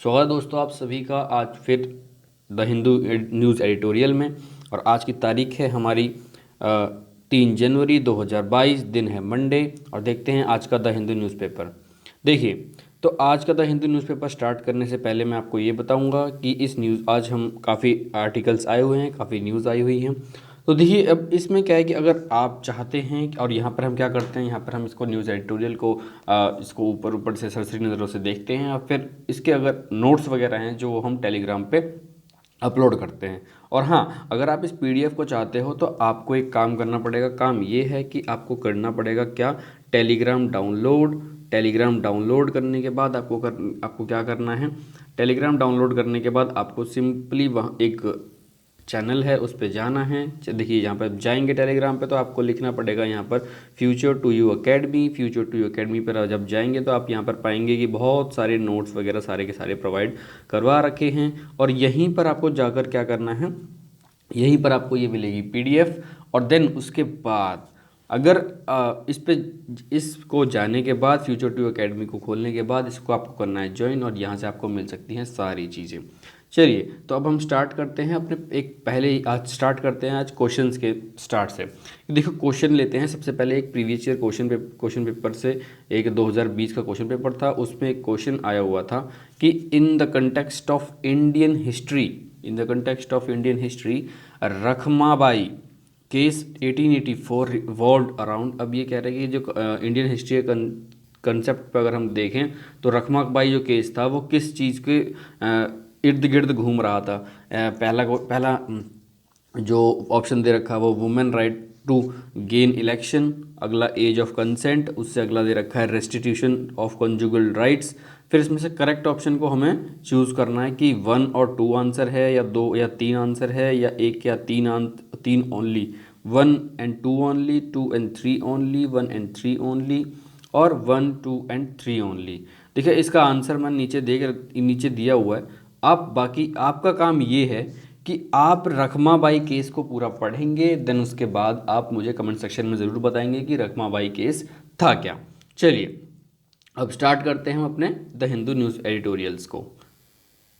स्वागत है दोस्तों आप सभी का आज फिर द हिंदू न्यूज़ एडिटोरियल में। और आज की तारीख है हमारी 3 जनवरी 2022, दिन है मंडे। और देखते हैं आज का द हिंदू न्यूज़पेपर। देखिए, तो आज का द हिंदू न्यूज़पेपर स्टार्ट करने से पहले मैं आपको ये बताऊंगा कि इस न्यूज़ आज हम काफ़ी आर्टिकल्स आए हुए हैं, काफ़ी न्यूज़ आई हुई हैं। तो देखिए, अब इसमें क्या है कि अगर आप चाहते हैं और यहाँ पर हम क्या करते हैं, यहाँ पर हम इसको न्यूज़ एडिटोरियल को इसको ऊपर ऊपर से सरसरी नज़रों से देखते हैं और फिर इसके अगर नोट्स वगैरह हैं जो हम टेलीग्राम पे अपलोड करते हैं। और हाँ, अगर आप इस पीडीएफ को चाहते हो तो आपको एक काम करना पड़ेगा। काम ये है कि आपको करना पड़ेगा क्या, टेलीग्राम डाउनलोड करने के बाद आपको क्या करना है। टेलीग्राम डाउनलोड करने के बाद आपको सिंपली वहाँ एक चैनल है उस पर जाना है। देखिए, यहाँ पर जाएंगे टेलीग्राम पे तो आपको लिखना पड़ेगा यहाँ पर फ्यूचर टू यू अकेडमी पर जब जाएंगे तो आप यहाँ पर पाएंगे कि बहुत सारे नोट्स वगैरह सारे के सारे प्रोवाइड करवा रखे हैं। और यहीं पर आपको जाकर क्या करना है, यहीं पर आपको ये मिलेगी पीडीएफ। और देन उसके बाद अगर इसको जाने के बाद फ्यूचर टू अकेडमी को खोलने के बाद इसको आपको करना है ज्वाइन, और यहाँ से आपको मिल सकती हैं सारी चीज़ें। चलिए, तो अब हम स्टार्ट करते हैं अपने आज स्टार्ट करते हैं आज क्वेश्चंस के स्टार्ट से। देखो, क्वेश्चन लेते हैं सबसे पहले। एक प्रीवियस ईयर क्वेश्चन पेपर से एक 2020 का क्वेश्चन पेपर था, उसमें एक क्वेश्चन आया हुआ था कि in the context of Indian history Rakhmabai case 1884 revolved around. अब ये कह रहे हैं कि जो इंडियन हिस्ट्री कंसेप्ट पर अगर हम देखें तो रखमाबाई जो केस था वो किस चीज़ के इर्द गिर्द घूम रहा था। पहला जो ऑप्शन दे रखा है वो women right to gain election, अगला एज ऑफ कंसेंट, उससे अगला दे रखा है रेस्टिट्यूशन ऑफ कंजुगल राइट्स। फिर इसमें से करेक्ट ऑप्शन को हमें चूज़ करना है कि 1 और 2 आंसर है या 2 या 3 आंसर है या 1 या 3 only, 1 and 2 only, 2 and 3 only, 1 and 3 only, और 1, 2 एंड 3 ओनली। देखिए, इसका आंसर मैं नीचे दिया हुआ है। अब बाकी आपका काम ये है कि आप रखमाबाई केस को पूरा पढ़ेंगे, देन उसके बाद आप मुझे कमेंट सेक्शन में ज़रूर बताएंगे कि रखमाबाई केस था क्या। चलिए, अब स्टार्ट करते हैं हम अपने द हिंदू न्यूज़ एडिटोरियल्स को।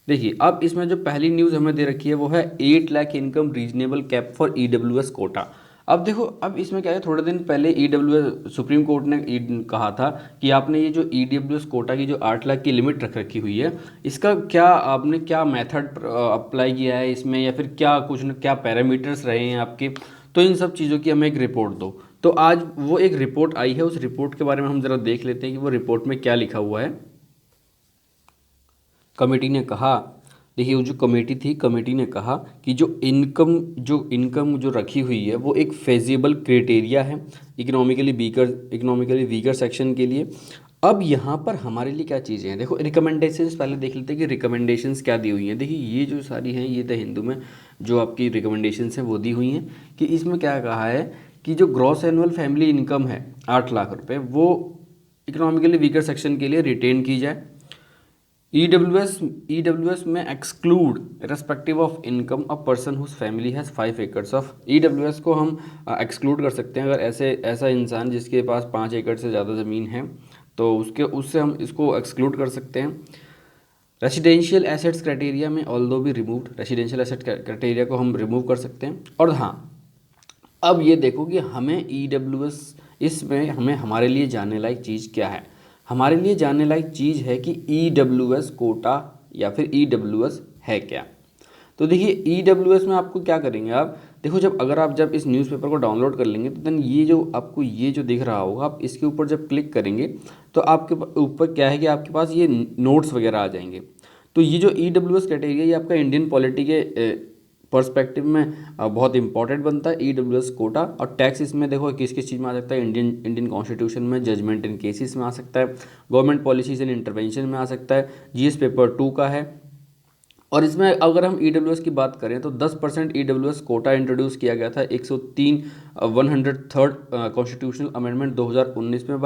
देखिए, अब इसमें जो पहली न्यूज़ हमें दे रखी है वो है 8 lakh income reasonable cap for EWS quota. अब देखो, अब इसमें क्या है, थोड़े दिन पहले ईडब्ल्यूएस सुप्रीम कोर्ट ने कहा था कि आपने ये जो ईडब्ल्यूएस कोटा की जो 8 लाख की लिमिट रख रखी हुई है, इसका आपने क्या मेथड अप्लाई किया है इसमें, या फिर क्या पैरामीटर्स रहे हैं आपके। तो इन सब चीज़ों की हमें एक रिपोर्ट दो। तो आज वो एक रिपोर्ट आई है, उस रिपोर्ट के बारे में हम ज़रा देख लेते हैं कि वो रिपोर्ट में क्या लिखा हुआ है। कमेटी ने कहा, देखिए, वो जो कमेटी ने कहा कि जो इनकम जो रखी हुई है वो एक फेजिबल क्राइटेरिया है इकोनॉमिकली वीकर सेक्शन के लिए। अब यहाँ पर हमारे लिए क्या चीज़ें हैं, देखो, रिकमेंडेशंस पहले देख लेते हैं कि रिकमेंडेशंस क्या दी हुई हैं। देखिए, ये जो सारी हैं, ये द हिंदू में जो आपकी रिकमेंडेशंस हैं वो दी हुई हैं कि इसमें क्या कहा है कि जो ग्रॉस एनुअल फैमिली इनकम है 8 लाख रुपए, वो इकोनॉमिकली वीकर सेक्शन के लिए रिटेन की जाए। ईडब्ल्यूएस में exclude respective of income a person whose family has 5 acres of. EWS को हम एक्सक्लूड कर सकते हैं अगर ऐसा इंसान जिसके पास 5 एकड़ से ज़्यादा ज़मीन है, तो उससे हम इसको एक्सक्लूड कर सकते हैं। रेसिडेंशियल एसेट्स क्राइटेरिया में ऑल्दो भी रिमूव्ड, रेसिडेंशियल एसेट क्राइटेरिया को हम रिमूव कर सकते हैं। और हाँ, अब ये देखो कि हमें ईडब्ल्यूएस इसमें हमारे लिए जानने लायक चीज़ क्या है। हमारे लिए जानने लायक चीज़ है कि ईडब्ल्यूएस कोटा या फिर ईडब्ल्यूएस है क्या। तो देखिए, ईडब्ल्यूएस में आपको क्या करेंगे आप, देखो, अगर आप जब इस न्यूज़पेपर को डाउनलोड कर लेंगे तो देन ये जो दिख रहा होगा, आप इसके ऊपर जब क्लिक करेंगे तो आपके ऊपर क्या है कि आपके पास ये नोट्स वगैरह आ जाएंगे। तो ये जो ईडब्ल्यूएस कैटेगरी है ये आपका इंडियन पॉलिटी के पर्सपेक्टिव में बहुत इंपॉर्टेंट बनता है ईडब्ल्यूएस कोटा। और टैक्स इसमें देखो किस किस चीज़ में आ सकता है, इंडियन कॉन्स्टिट्यूशन में, जजमेंट इन केसेस में आ सकता है, गवर्नमेंट पॉलिसीज एंड इंटरवेंशन में आ सकता है, जीएस पेपर 2 का है। और इसमें अगर हम ईडब्ल्यूएस की बात करें तो 10% ईडब्ल्यूएस कोटा इंट्रोड्यूस किया गया था 103 कॉन्स्टिट्यूशनल अमेंडमेंट 2019 में,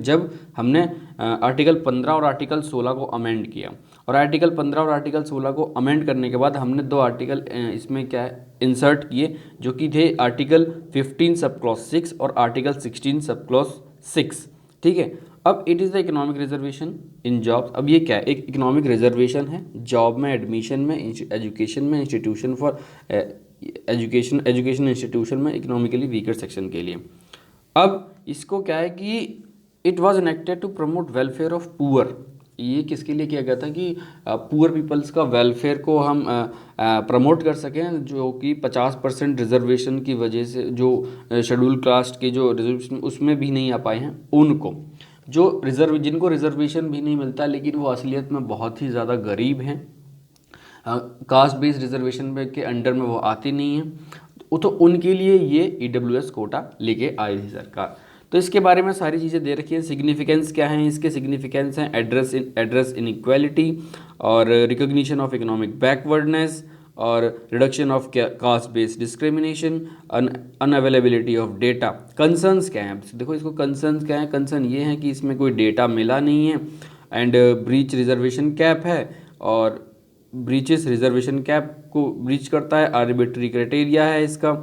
जब हमने आर्टिकल 15 और आर्टिकल 16 को अमेंड किया। और आर्टिकल 15 और आर्टिकल 16 को अमेंड करने के बाद हमने 2 आर्टिकल इसमें क्या है इंसर्ट किए, जो कि थे आर्टिकल 15 सब क्लॉज 6 और आर्टिकल 16 सब क्लॉज 6। ठीक है, अब it is the economic reservation in jobs. अब ये क्या है, एक इकोनॉमिक रिजर्वेशन है जॉब में, एडमिशन में, एजुकेशन में, इंस्टीट्यूशन फॉर एजुकेशन इंस्टीट्यूशन में इकोनॉमिकली वीकर सेक्शन के लिए। अब इसको क्या है कि it was enacted to promote welfare of poor. ये किसके लिए किया गया था कि पुअर पीपल्स का वेलफेयर को हम प्रमोट कर सकें, जो कि 50% रिजर्वेशन की वजह से जो शेड्यूल कास्ट के जो रिजर्वेशन उसमें भी नहीं आ पाए हैं, उनको जो जिनको रिजर्वेशन भी नहीं मिलता लेकिन वो असलियत में बहुत ही ज़्यादा गरीब हैं, कास्ट बेस्ड रिजर्वेशन के अंडर में वो आते नहीं हैं, तो उनके लिए ये EWS कोटा लेके आई थी सरकार। तो इसके बारे में सारी चीज़ें दे रखी हैं। सिग्निफिकेंस क्या है इसके, सिग्निफिकेंस हैं एड्रेस इनइक्वालिटी और रिकॉग्निशन ऑफ इकोनॉमिक बैकवर्डनेस और reduction of caste based discrimination, unavailability of data. Concerns क्या हैं, देखो इसको कंसर्न्स क्या है, कंसर्न ये है कि इसमें कोई डेटा मिला नहीं है, एंड ब्रीच रिजर्वेशन कैप है, और ब्रीचेस रिजर्वेशन कैप को ब्रीच करता है, आर्बिट्री क्राइटेरिया है इसका।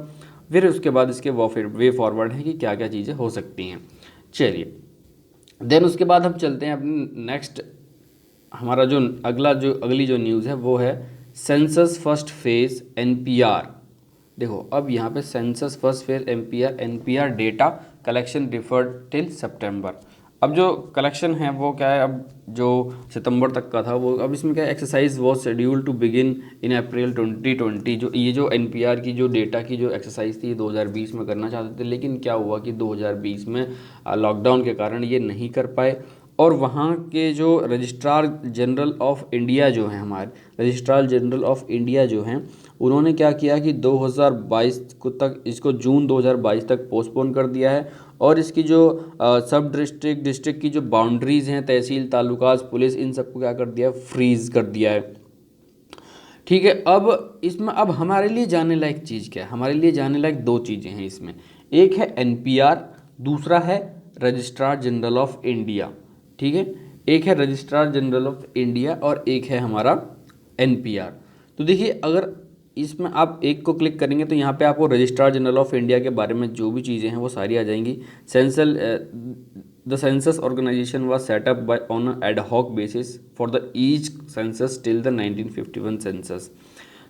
फिर उसके बाद इसके वे फॉरवर्ड है कि क्या क्या चीज़ें हो सकती हैं। चलिए देन उसके बाद हम चलते हैं अपने नेक्स्ट, हमारा जो अगली जो न्यूज़ है वो है सेंसस फर्स्ट फेज NPR। देखो अब यहाँ पे census first phase NPR data collection deferred till September. अब जो कलेक्शन है वो क्या है, अब जो सितंबर तक का था वो, अब इसमें क्या exercise was scheduled to begin in April 2020। जो ये जो NPR की जो डेटा की जो एक्सरसाइज थी 2020 में करना चाहते थे, लेकिन क्या हुआ कि 2020 में लॉकडाउन के कारण ये नहीं कर पाए। और वहाँ के जो रजिस्ट्रार जनरल ऑफ इंडिया जो हैं, हमारे रजिस्ट्रार जनरल ऑफ इंडिया जो हैं, उन्होंने क्या किया कि 2022 को तक, इसको जून 2022 तक पोस्टपोन कर दिया है। और इसकी जो सब डिस्ट्रिक्ट की जो बाउंड्रीज़ हैं, तहसील, तालुकाज, पुलिस, इन सबको क्या कर दिया, फ्रीज कर दिया है। ठीक है, अब इसमें अब हमारे लिए जानने लायक चीज़ क्या है, हमारे लिए जानने लायक दो चीज़ें हैं इसमें। एक है NPR, दूसरा है रजिस्ट्रार जनरल ऑफ इंडिया। ठीक है, एक है रजिस्ट्रार जनरल ऑफ इंडिया और एक है हमारा NPR। तो देखिए अगर इसमें आप एक को क्लिक करेंगे तो यहाँ पे आपको रजिस्ट्रार जनरल ऑफ इंडिया के बारे में जो भी चीज़ें हैं वो सारी आ जाएंगी। The census organisation was set up by on ad hoc basis for the each census till the 1951 census.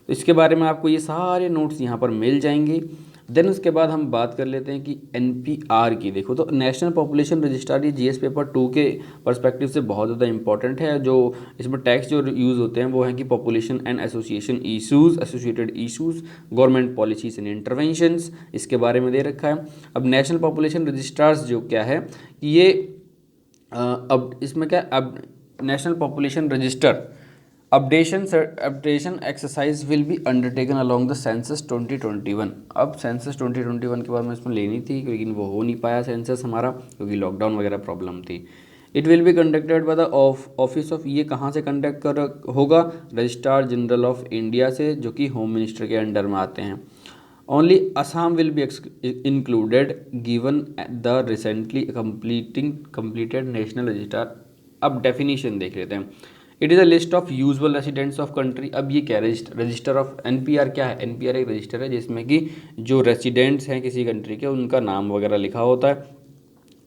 तो इसके बारे में आपको ये सारे नोट्स यहाँ पर मिल जाएंगे। देन उसके बाद हम बात कर लेते हैं कि NPR की। देखो तो नेशनल पॉपुलेशन रजिस्टर ये GS पेपर 2 के पर्सपेक्टिव से बहुत ज़्यादा इंपॉर्टेंट है। जो इसमें टैक्स जो यूज़ होते हैं वो है कि population and association issues, associated issues, government policies and interventions, इसके बारे में दे रखा है। अब नेशनल पॉपुलेशन रजिस्टर्स जो क्या है कि ये अब इसमें क्या, अब national population register updation exercise will be undertaken along the census 2021। अब सेंसस 2021 के बाद में इसमें लेनी थी, लेकिन वो हो नहीं पाया सेंसस हमारा, क्योंकि लॉकडाउन वगैरह प्रॉब्लम थी। It will be conducted by the office of, ये कहाँ से कंडक्ट होगा, रजिस्ट्रार जनरल ऑफ इंडिया से, जो कि होम मिनिस्टर के अंडर में आते हैं। Only Assam will be included given the recently completed national register. अब डेफिनेशन देख लेते हैं। It is a list of usual residents of country. अब ये क्या रजिस्टर ऑफ NPR क्या है, NPR एक रजिस्टर है जिसमें कि जो रेसिडेंट्स हैं किसी कंट्री के उनका नाम वगैरह लिखा होता है।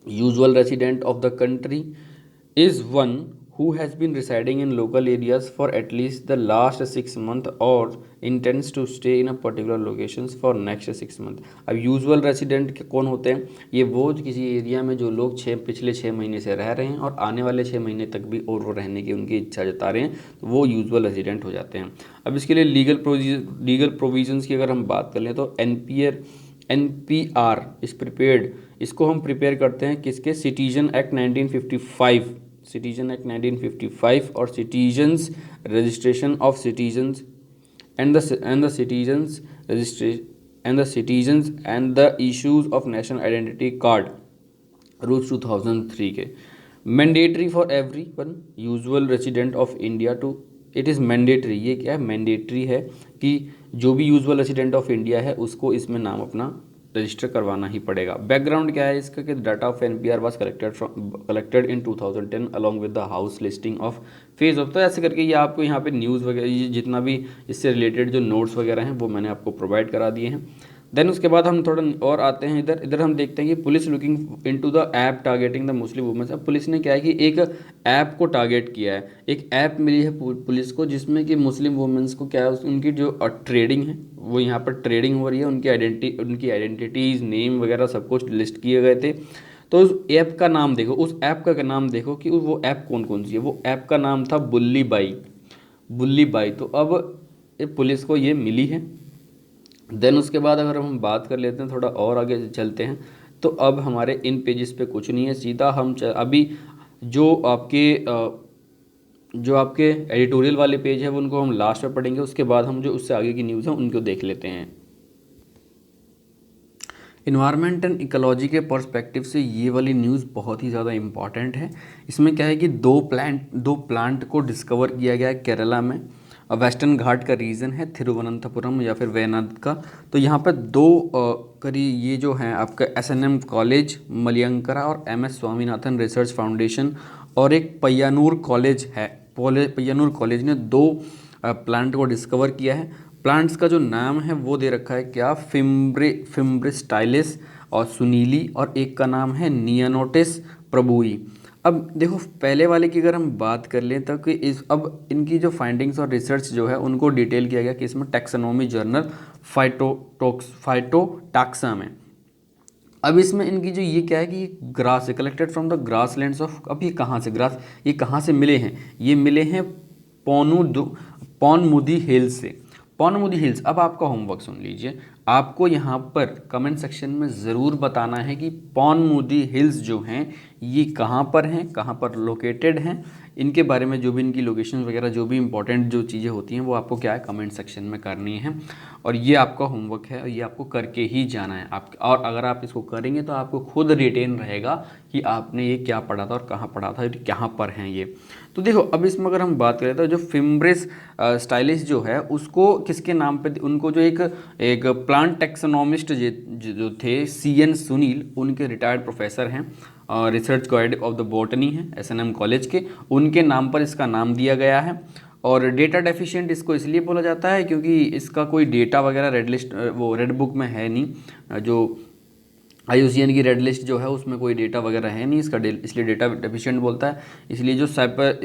Usual resident of the country is one who has been residing in local areas for at least the last 6 months or intends to stay in a particular locations for next 6 months। अब usual resident के कौन होते हैं, ये वो किसी area में जो लोग पिछले 6 महीने से रह रहे हैं और आने वाले 6 महीने तक भी और वो रहने की उनकी इच्छा जता रहे हैं, तो वो यूजुअल रेसिडेंट हो जाते हैं। अब इसके लिए लीगल प्रोविजंस की अगर हम बात कर लें तो NPR इस प्रिपेयर्ड, इसको हम प्रिपेयर करते हैं किसके, सिटीजन एक्ट 1955, सिटीजन एक्ट 1955 और citizens registration of citizens and the citizens registration and the issues of national identity card rules 2003 के। Mandatory for everyone usual resident of India to, it is mandatory, ये क्या है, mandatory है कि जो भी usual resident of India है उसको इसमें नाम अपना रजिस्टर करवाना ही पड़ेगा। बैकग्राउंड क्या है इसका कि data of NPR was collected in 2010 along with the house listing of phase of. तो ऐसे करके ये आपको यहाँ पे न्यूज़ वगैरह, ये जितना भी इससे रिलेटेड जो नोट्स वगैरह हैं वो मैंने आपको प्रोवाइड करा दिए हैं। देन उसके बाद हम थोड़ा और आते हैं इधर इधर हम देखते हैं कि police looking into the app targeting the Muslim womens. अब पुलिस ने क्या है कि एक ऐप को टारगेट किया है, एक ऐप मिली है पुलिस को जिसमें कि मुस्लिम वुमेन्स को क्या है उनकी जो ट्रेडिंग है वो यहाँ पर ट्रेडिंग हो रही है, उनकी आइडेंटिटीज़ नेम वगैरह सब कुछ लिस्ट किए गए थे। तो उस ऐप का नाम देखो, उस ऐप का नाम देखो कि वो ऐप कौन कौन सी है। वो ऐप का नाम था बुल्ली बाई, बुल्ली बाई। तो अब ये पुलिस को ये मिली है। देन उसके बाद अगर हम बात कर लेते हैं थोड़ा और आगे चलते हैं, तो अब हमारे इन पेजेस पे कुछ नहीं है, सीधा हम अभी जो आपके एडिटोरियल वाले पेज है वो उनको हम लास्ट में पढ़ेंगे, उसके बाद हम जो उससे आगे की न्यूज़ है उनको देख लेते हैं। इन्वायरमेंट एंड इकोलॉजी के पर्सपेक्टिव से ये वाली न्यूज़ बहुत ही ज़्यादा इम्पॉर्टेंट है। इसमें क्या है कि दो प्लांट को डिस्कवर किया गया है केरला में। वेस्टर्न घाट का रीजन है थिरुवनंतपुरम या फिर वयनाड का। तो यहाँ पर दो करीब ये जो हैं आपका SNM कॉलेज मलयंकरा और MS स्वामीनाथन रिसर्च फाउंडेशन और एक पय्यानूर कॉलेज है, पय्यानूर कॉलेज ने दो प्लांट को डिस्कवर किया है। प्लांट्स का जो नाम है वो दे रखा है क्या, फिम्ब्रिस्टाइलिस और सुनीली, और एक का नाम है नियानोटिस प्रभुई। अब देखो पहले वाले की अगर हम बात कर लें तो कि अब इनकी जो फाइंडिंग्स और रिसर्च जो है उनको डिटेल किया गया कि इसमें टैक्सोनॉमी जर्नल फाइटोटैक्सा में। अब इसमें इनकी जो ये क्या है कि ग्रास है collected from the grass lands of. अब ये कहाँ से ग्रास, ये कहाँ से मिले हैं, ये मिले हैं पौनमुदी हिल्स से। पौनमुदी हिल्स। अब आपका होमवर्क सुन लीजिए, आपको यहाँ पर कमेंट सेक्शन में ज़रूर बताना है कि पौनमुदी हिल्स जो हैं ये कहाँ पर हैं, कहाँ पर लोकेटेड हैं। इनके बारे में जो भी इनकी लोकेशन वगैरह जो भी इंपॉर्टेंट जो चीज़ें होती हैं वो आपको क्या है कमेंट सेक्शन में करनी है। और ये आपका होमवर्क है और ये आपको करके ही जाना है आप। और अगर आप इसको करेंगे तो आपको खुद रिटेन रहेगा कि आपने ये क्या पढ़ा था और कहाँ पढ़ा था, कहाँ पर हैं ये। तो देखो अब इसमें अगर हम बात करें तो जो फिम्ब्रिस स्टाइलिस जो है उसको किसके नाम पे, उनको जो एक प्लांट टैक्सोनॉमिस्ट जो थे CN सुनील, उनके रिटायर्ड प्रोफेसर हैं, research guide of the botany है SNM कॉलेज के, उनके नाम पर इसका नाम दिया गया है। और डेटा डेफिशिएंट इसको इसलिए बोला जाता है क्योंकि इसका कोई डेटा वगैरह रेड लिस्ट वो रेड बुक में है नहीं। जो IUCN की रेड लिस्ट जो है उसमें कोई डेटा वगैरह है नहीं इसका, इसलिए डेटा डेफिशिएंट बोलता है। इसलिए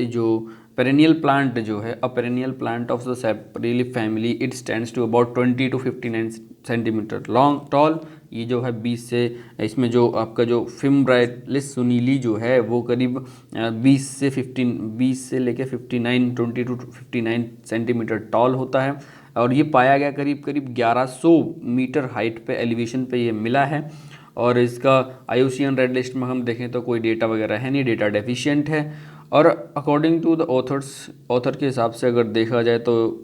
जो पेरेनियल प्लांट जो है a perennial plant of the सैपरेली family, it stands to about 20 to 59 centimetre long tall. ये जो है 20 से, इसमें जो आपका जो फिम्ब्राइलिस सुनीली जो है वो करीब 20 से लेके 59 20 to 59 सेंटीमीटर टॉल होता है। और ये पाया गया करीब 1100 मीटर हाइट पे एलिवेशन पे ये मिला है। और इसका IUCN रेड लिस्ट में हम देखें तो कोई डेटा वगैरह है नहीं, डेटा डेफिशिएंट है। और अकॉर्डिंग टू द ऑथर के हिसाब से अगर देखा जाए तो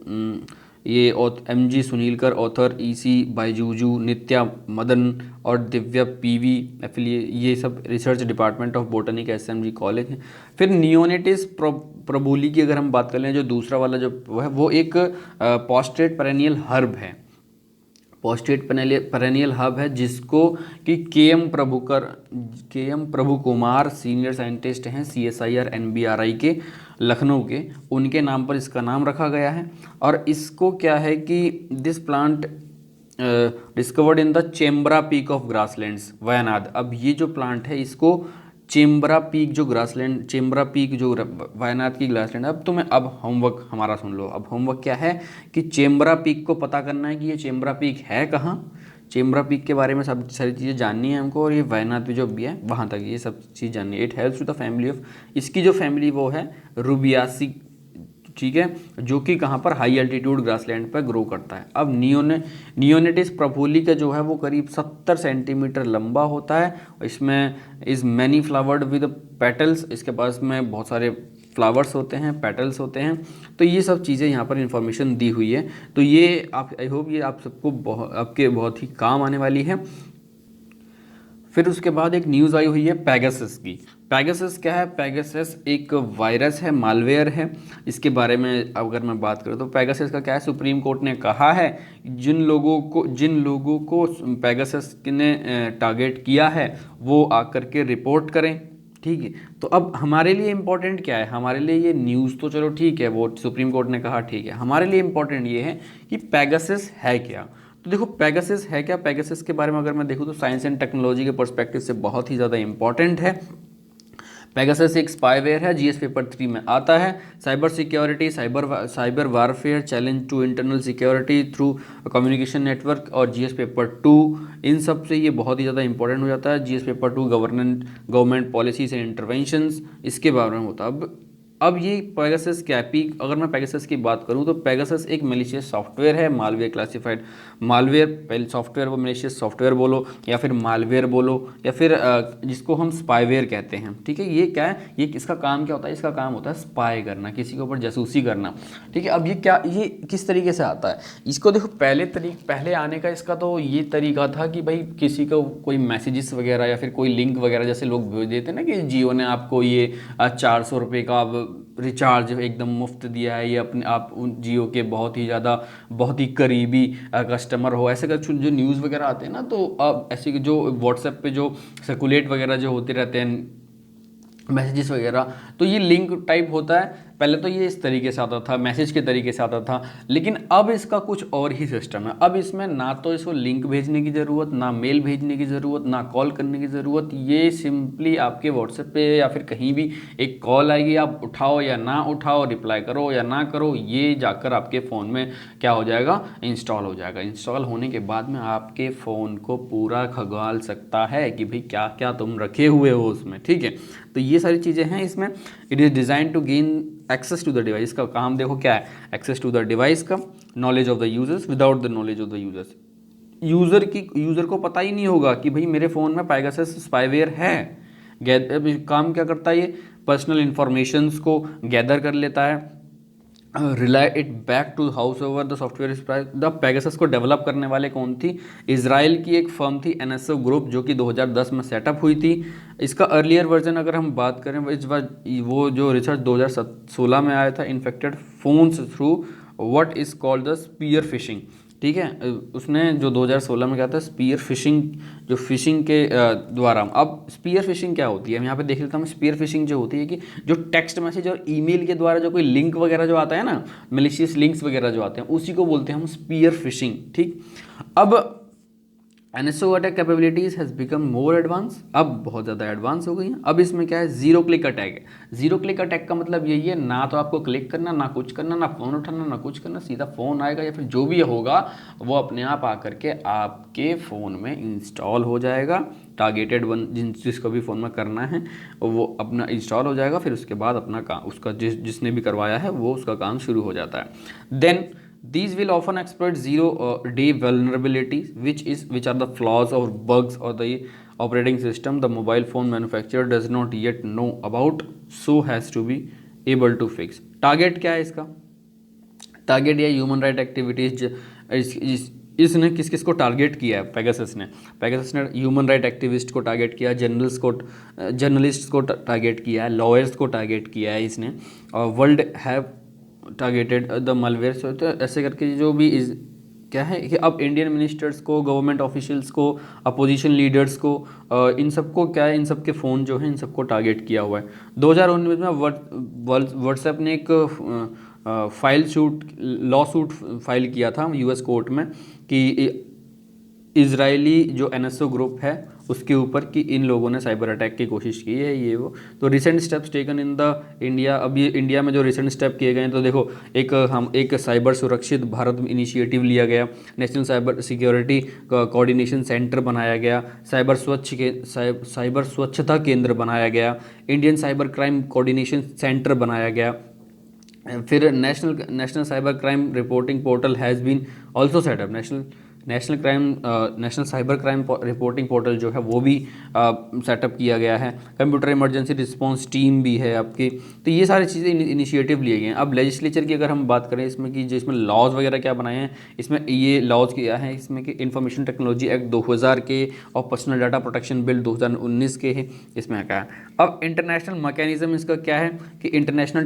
ये MG सुनीलकर ऑथर, EC बाइजूजू, नित्या मदन और दिव्या PV एफिलिए, ये सब रिसर्च डिपार्टमेंट ऑफ बोटनी का SMG कॉलेज है। फिर नियोनेटिस प्रबोली की अगर हम बात कर लें, जो दूसरा वाला जो है वो एक पॉस्ट्रेट पेरेनियल हर्ब है, पॉस्ट्रेट पेरेनियल हर्ब है जिसको कि KM प्रभु कुमार सीनियर साइंटिस्ट हैं CSIR NBRI के लखनऊ के, उनके नाम पर इसका नाम रखा गया है। और इसको क्या है कि this plant discovered in the Chembra peak of grasslands Wayanad. अब ये जो प्लांट है इसको चेम्बरा पीक जो वायनाड की ग्रासलैंड। अब होमवर्क हमारा सुन लो। अब होमवर्क क्या है कि चेम्बरा पीक को पता करना है कि ये चेम्बरा पीक है कहाँ, चेम्बरा पीक के बारे में सब सारी चीज़ें जाननी है हमको। और ये वायनाड पे जो भी है वहाँ तक ये सब चीज़ जाननी है। It helps to the family of, इसकी जो फैमिली वो है रूबियासी, ठीक है, जो कि कहाँ पर हाई एल्टीट्यूड ग्रासलैंड पर ग्रो करता है। अब नियोनेटिस प्रफुल्ली का जो है वो करीब 70 सेंटीमीटर लंबा होता है। इसमें is many flowered with petals, इसके पास में बहुत सारे फ्लावर्स होते हैं, पेटल्स होते हैं। तो ये सब चीज़ें यहाँ पर इंफॉर्मेशन दी हुई है। तो ये आप आई होप ये आप सबको आपके बहुत ही काम आने वाली है। फिर उसके बाद एक न्यूज़ आई हुई है पैगासस की। पैगासस क्या है, पैगासस एक वायरस है, मालवेयर है। इसके बारे में अगर मैं बात करूँ तो पैगासस का क्या है, सुप्रीम कोर्ट ने कहा है जिन लोगों को पैगासस ने टारगेट किया है वो आकर के रिपोर्ट करें, ठीक है। तो अब हमारे लिए इम्पोर्टेंट क्या है, हमारे लिए ये न्यूज़ तो चलो ठीक है वो सुप्रीम कोर्ट ने कहा ठीक है, हमारे लिए इम्पोर्टेंट ये है कि पैगासस है क्या। तो देखो पेगासस है क्या, पेगासस के बारे में अगर मैं देखूँ तो साइंस एंड टेक्नोलॉजी के पर्सपेक्टिव से बहुत ही ज़्यादा इंपॉर्टेंट है। पेगासस एक स्पाईवेयर है, जीएस पेपर 3 में आता है। Cyber security, cyber warfare, challenge to internal security through communication network और जीएस पेपर 2, इन सब से ये बहुत ही ज़्यादा इंपॉर्टेंट हो जाता है। GS paper 2 government policies and interventions, इसके बारे में होता है। अब ये पेगासस क्या है, पीक अगर मैं पेगासस की बात करूं तो पेगासस एक मैलिशियस सॉफ्टवेयर है, मालवेयर क्लासिफाइड मालवेयर, पहले सॉफ्टवेयर वो मैलिशियस सॉफ्टवेयर बोलो या फिर मालवेयर बोलो या फिर जिसको हम स्पाईवेयर कहते हैं, ठीक है। ये क्या है, ये इसका काम क्या होता है, इसका काम होता है स्पाई करना, किसी के ऊपर जासूसी करना, ठीक है। अब ये किस तरीके से आता है, इसको देखो पहले आने का इसका तो ये तरीका था कि भाई किसी को कोई मैसेजेस वगैरह या फिर कोई लिंक वगैरह जैसे लोग भेज देते हैं ना कि जियो ने आपको ये 400 रुपये का रिचार्ज एकदम मुफ्त दिया है, ये अपने आप उन जियो के बहुत ही ज़्यादा बहुत ही करीबी कस्टमर हो, ऐसे का जो न्यूज़ वगैरह आते हैं ना, तो अब ऐसे जो व्हाट्सएप पे जो सर्कुलेट वगैरह जो होते रहते हैं मैसेजेस वगैरह, तो ये लिंक टाइप होता है। पहले तो ये इस तरीके से आता था, मैसेज के तरीके से आता था, लेकिन अब इसका कुछ और ही सिस्टम है। अब इसमें ना तो इसको लिंक भेजने की ज़रूरत, ना मेल भेजने की ज़रूरत, ना कॉल करने की ज़रूरत। ये सिंपली आपके व्हाट्सएप पे या फिर कहीं भी एक कॉल आएगी, आप उठाओ या ना उठाओ, रिप्लाई करो या ना करो, ये जाकर आपके फ़ोन में क्या हो जाएगा, इंस्टॉल हो जाएगा। इंस्टॉल होने के बाद में आपके फ़ोन को पूरा खगाल सकता है कि भाई क्या क्या तुम रखे हुए हो उसमें, ठीक है। तो ये सारी चीज़ें हैं इसमें। It is design to gain access to the device, का काम देखो क्या है, एक्सेस टू द डिवाइस का, knowledge of the users without the knowledge of the users. User को पता ही नहीं होगा कि भाई मेरे फ़ोन में पेगासस स्पाईवेयर है। काम क्या करता है ये, पर्सनल इंफॉर्मेशंस को गैदर कर लेता है, relay it back to house over the software is the Pegasus को डेवलप करने वाले कौन थी, इजराइल की एक फर्म थी एनएसओ ग्रुप, जो कि 2010 में सेटअप हुई थी। इसका अर्लियर वर्जन अगर हम बात करें, इस बार वो जो रिसर्च 2016 में आया था, infected phones through what is called the spear phishing, ठीक है। उसने जो 2016 में कहा था स्पीयर फिशिंग, जो फिशिंग के द्वारा। अब स्पीयर फिशिंग क्या होती है, हम यहाँ पे देख लेता हूँ। स्पीयर फिशिंग जो होती है कि जो टेक्स्ट मैसेज और ईमेल के द्वारा जो कोई लिंक वगैरह जो आता है ना, मैलिशियस लिंक्स वगैरह जो आते हैं, उसी को बोलते हैं हम स्पीयर फिशिंग, ठीक। अब NSO attack capabilities has become more advance, अब बहुत ज़्यादा एडवांस हो गई हैं। अब इसमें क्या है, जीरो क्लिक अटैक है। जीरो क्लिक अटैक का मतलब यही है, ना तो आपको क्लिक करना, ना कुछ करना, ना फ़ोन उठाना, ना कुछ करना, सीधा फ़ोन आएगा या फिर जो भी होगा वो अपने आप आकर के आपके फ़ोन में इंस्टॉल हो जाएगा। टारगेटेड वन जिसको भी फ़ोन में करना है वो अपना इंस्टॉल हो जाएगा, फिर उसके बाद अपना काम उसका जिसने भी करवाया है वो उसका काम शुरू हो जाता है। Then these will often exploit zero-day vulnerabilities, which are the flaws or bugs or the operating system the mobile phone manufacturer does not yet know about, so has to be able to fix. Target क्या है इसका, target या human right activities, इसने किस किस को target किया है, पेगासस ने ह्यूमन राइट एक्टिविस्ट को टारगेट किया, जर्नलिस्ट को टारगेट किया है, लॉयर्स को टारगेट किया है इसने, और world have targeted the malware. तो ऐसे करके जो भी क्या है कि अब इंडियन मिनिस्टर्स को, गवर्नमेंट ऑफिशियल्स को, अपोजिशन लीडर्स को, इन सबको क्या है, इन सबके फ़ोन जो हैं इन सबको टारगेट किया हुआ है। 2019 में व्हाट्सएप ने एक लॉ सूट फाइल किया था यूएस कोर्ट में कि इजरायली जो एनएसओ ग्रुप है उसके ऊपर कि इन लोगों ने साइबर अटैक की कोशिश की है, ये वो। तो recent steps taken in the India, अब ये इंडिया में जो रिसेंट स्टेप किए गए हैं, तो देखो एक साइबर सुरक्षित भारत इनिशिएटिव लिया गया, national cyber security coordination centre बनाया गया, साइबर स्वच्छता केंद्र बनाया गया, Indian cyber crime coordination centre बनाया गया, फिर national cyber crime reporting portal has been also setup, national cyber crime reporting portal जो है वो भी सेटअप किया गया है, कंप्यूटर इमरजेंसी रिस्पांस टीम भी है आपकी। तो ये सारी चीज़ें इनिशिएटिव लिए गए हैं। अब लेजिस्लेचर की अगर हम बात करें इसमें कि जो इसमें लॉज वगैरह क्या बनाए हैं, इसमें ये लॉज क्या है, इसमें कि इंफॉर्मेशन टेक्नोलॉजी एक्ट 2000 के और पर्सनल डाटा प्रोटेक्शन बिल 2019 के है, इसमें क्या है। अब इंटरनेशनल मैकेनिज्म इसका क्या है कि इंटरनेशनल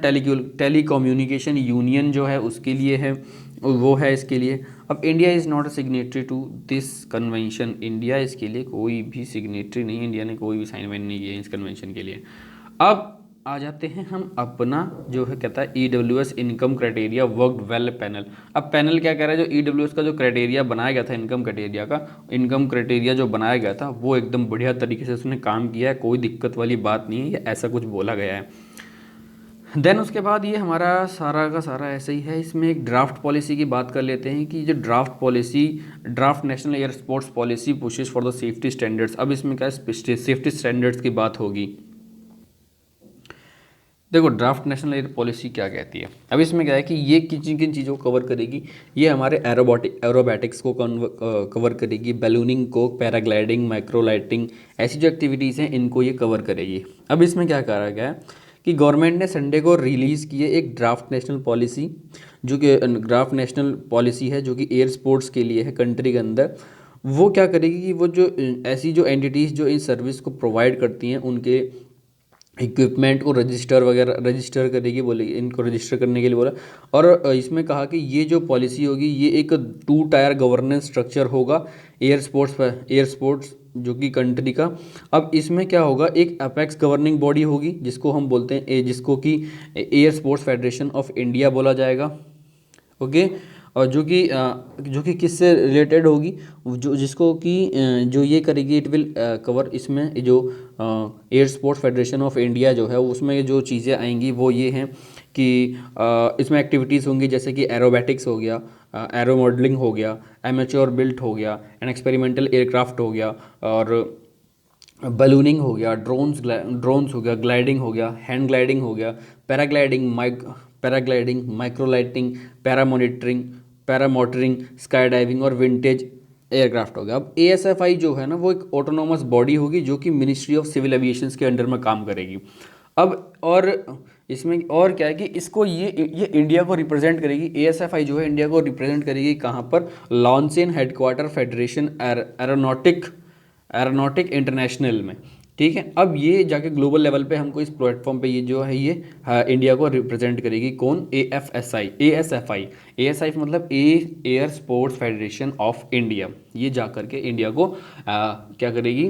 टेलीकम्युनिकेशन यूनियन जो है उसके लिए है, वो है इसके लिए। अब India is not a signatory to this convention, India इसके लिए कोई भी सिग्नेटरी नहीं, इंडिया ने कोई भी साइन वाइन नहीं किया इस कन्वेंशन के लिए। अब आ जाते हैं हम अपना जो है कहता है EWS income criteria worked well panel. अब पैनल क्या कह रहा है, जो EWS का जो क्राइटेरिया बनाया गया था इनकम क्राइटेरिया जो बनाया गया था वो एकदम बढ़िया तरीके से उसने काम किया है, कोई दिक्कत वाली बात नहीं है, ये ऐसा कुछ बोला गया है। देन उसके बाद ये हमारा सारा का सारा ऐसा ही है। इसमें एक ड्राफ्ट पॉलिसी की बात कर लेते हैं कि जो draft national air sports policy pushes for the safety standards. अब इसमें क्या है, सेफ्टी स्टैंडर्ड्स की बात होगी। देखो ड्राफ्ट नेशनल एयर पॉलिसी क्या कहती है, अब इसमें क्या है कि ये किन किन चीज़ों को कवर करेगी। ये हमारे एरोबैटिक्स को कवर करेगी, बैलूनिंग को, पैराग्लाइडिंग, माइक्रोलाइटिंग, ऐसी जो एक्टिविटीज़ हैं इनको ये कवर करेगी। अब इसमें क्या करा गया है कि गवर्नमेंट ने संडे को रिलीज़ की है एक ड्राफ्ट नेशनल पॉलिसी, जो कि ड्राफ्ट नेशनल पॉलिसी है जो कि एयर स्पोर्ट्स के लिए है कंट्री के अंदर। वो क्या करेगी कि वो जो ऐसी जो एंटिटीज़ जो इस सर्विस को प्रोवाइड करती हैं उनके इक्विपमेंट को रजिस्टर करेगी, बोले इनको रजिस्टर करने के लिए बोला। और इसमें कहा कि ये जो पॉलिसी होगी ये एक 2 टायर गवर्नेंस स्ट्रक्चर होगा एयर स्पोर्ट्स जो कि कंट्री का। अब इसमें क्या होगा, एक अपेक्स गवर्निंग बॉडी होगी जिसको हम बोलते हैं जिसको कि air sports federation of India बोला जाएगा। ओके, और जो कि किससे रिलेटेड होगी, जो जिसको कि जो ये करेगी, इट विल कवर, इसमें जो air sports federation of India जो है उसमें जो चीज़ें आएंगी वो ये हैं कि इसमें एक्टिविटीज़ होंगी जैसे कि एरोबैटिक्स हो गया, एरो मॉडलिंग हो गया, एमेच्योर बिल्ट हो गया, एंड एक्सपेरिमेंटल एयरक्राफ्ट हो गया, और बलूनिंग हो गया, ड्रोन्स हो गया, ग्लाइडिंग हो गया, हैंड ग्लाइडिंग हो गया, paragliding, microlighting, paramotoring, sky diving और विंटेज एयरक्राफ्ट हो गया। अब ASFI जो है ना वो एक ऑटोनोमस बॉडी होगी जो कि मिनिस्ट्री ऑफ सिविल एविएशन के अंडर में काम करेगी। अब और इसमें और क्या है कि इसको ये इंडिया को रिप्रेजेंट करेगी। ASFI जो है इंडिया को रिप्रेजेंट करेगी कहाँ पर, लॉन्चेन हेडक्वार्टर फेडरेशन एरोनॉटिक इंटरनेशनल में। ठीक है, अब ये जाके ग्लोबल लेवल पे हमको इस प्लेटफॉर्म पे ये जो है ये इंडिया को रिप्रेजेंट करेगी। कौन, ASFI मतलब air sports federation of India. ये जा करके इंडिया को क्या करेगी,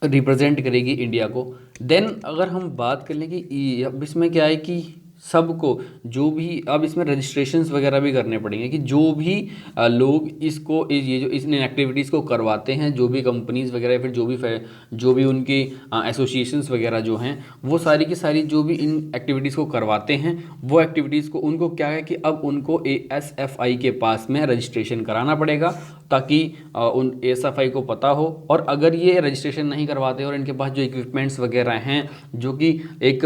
रिप्रेजेंट करेगी इंडिया को। देन अगर हम बात कर लें कि अब इसमें क्या है कि सबको जो भी, अब इसमें रजिस्ट्रेशंस वगैरह भी करने पड़ेंगे कि जो भी लोग इसको ये जो इन एक्टिविटीज़ को करवाते हैं, जो भी कंपनीज़ वगैरह, फिर जो भी उनके एसोसिएशंस वगैरह जो हैं, वो सारी की सारी जो भी इन एक्टिविटीज़ को करवाते हैं वो एक्टिविटीज़ को उनको क्या है कि अब उनको ASFI के पास में रजिस्ट्रेशन कराना पड़ेगा ताकि उन ASFI को पता हो। और अगर ये रजिस्ट्रेशन नहीं करवाते और इनके पास जो इक्विपमेंट्स वगैरह हैं जो कि एक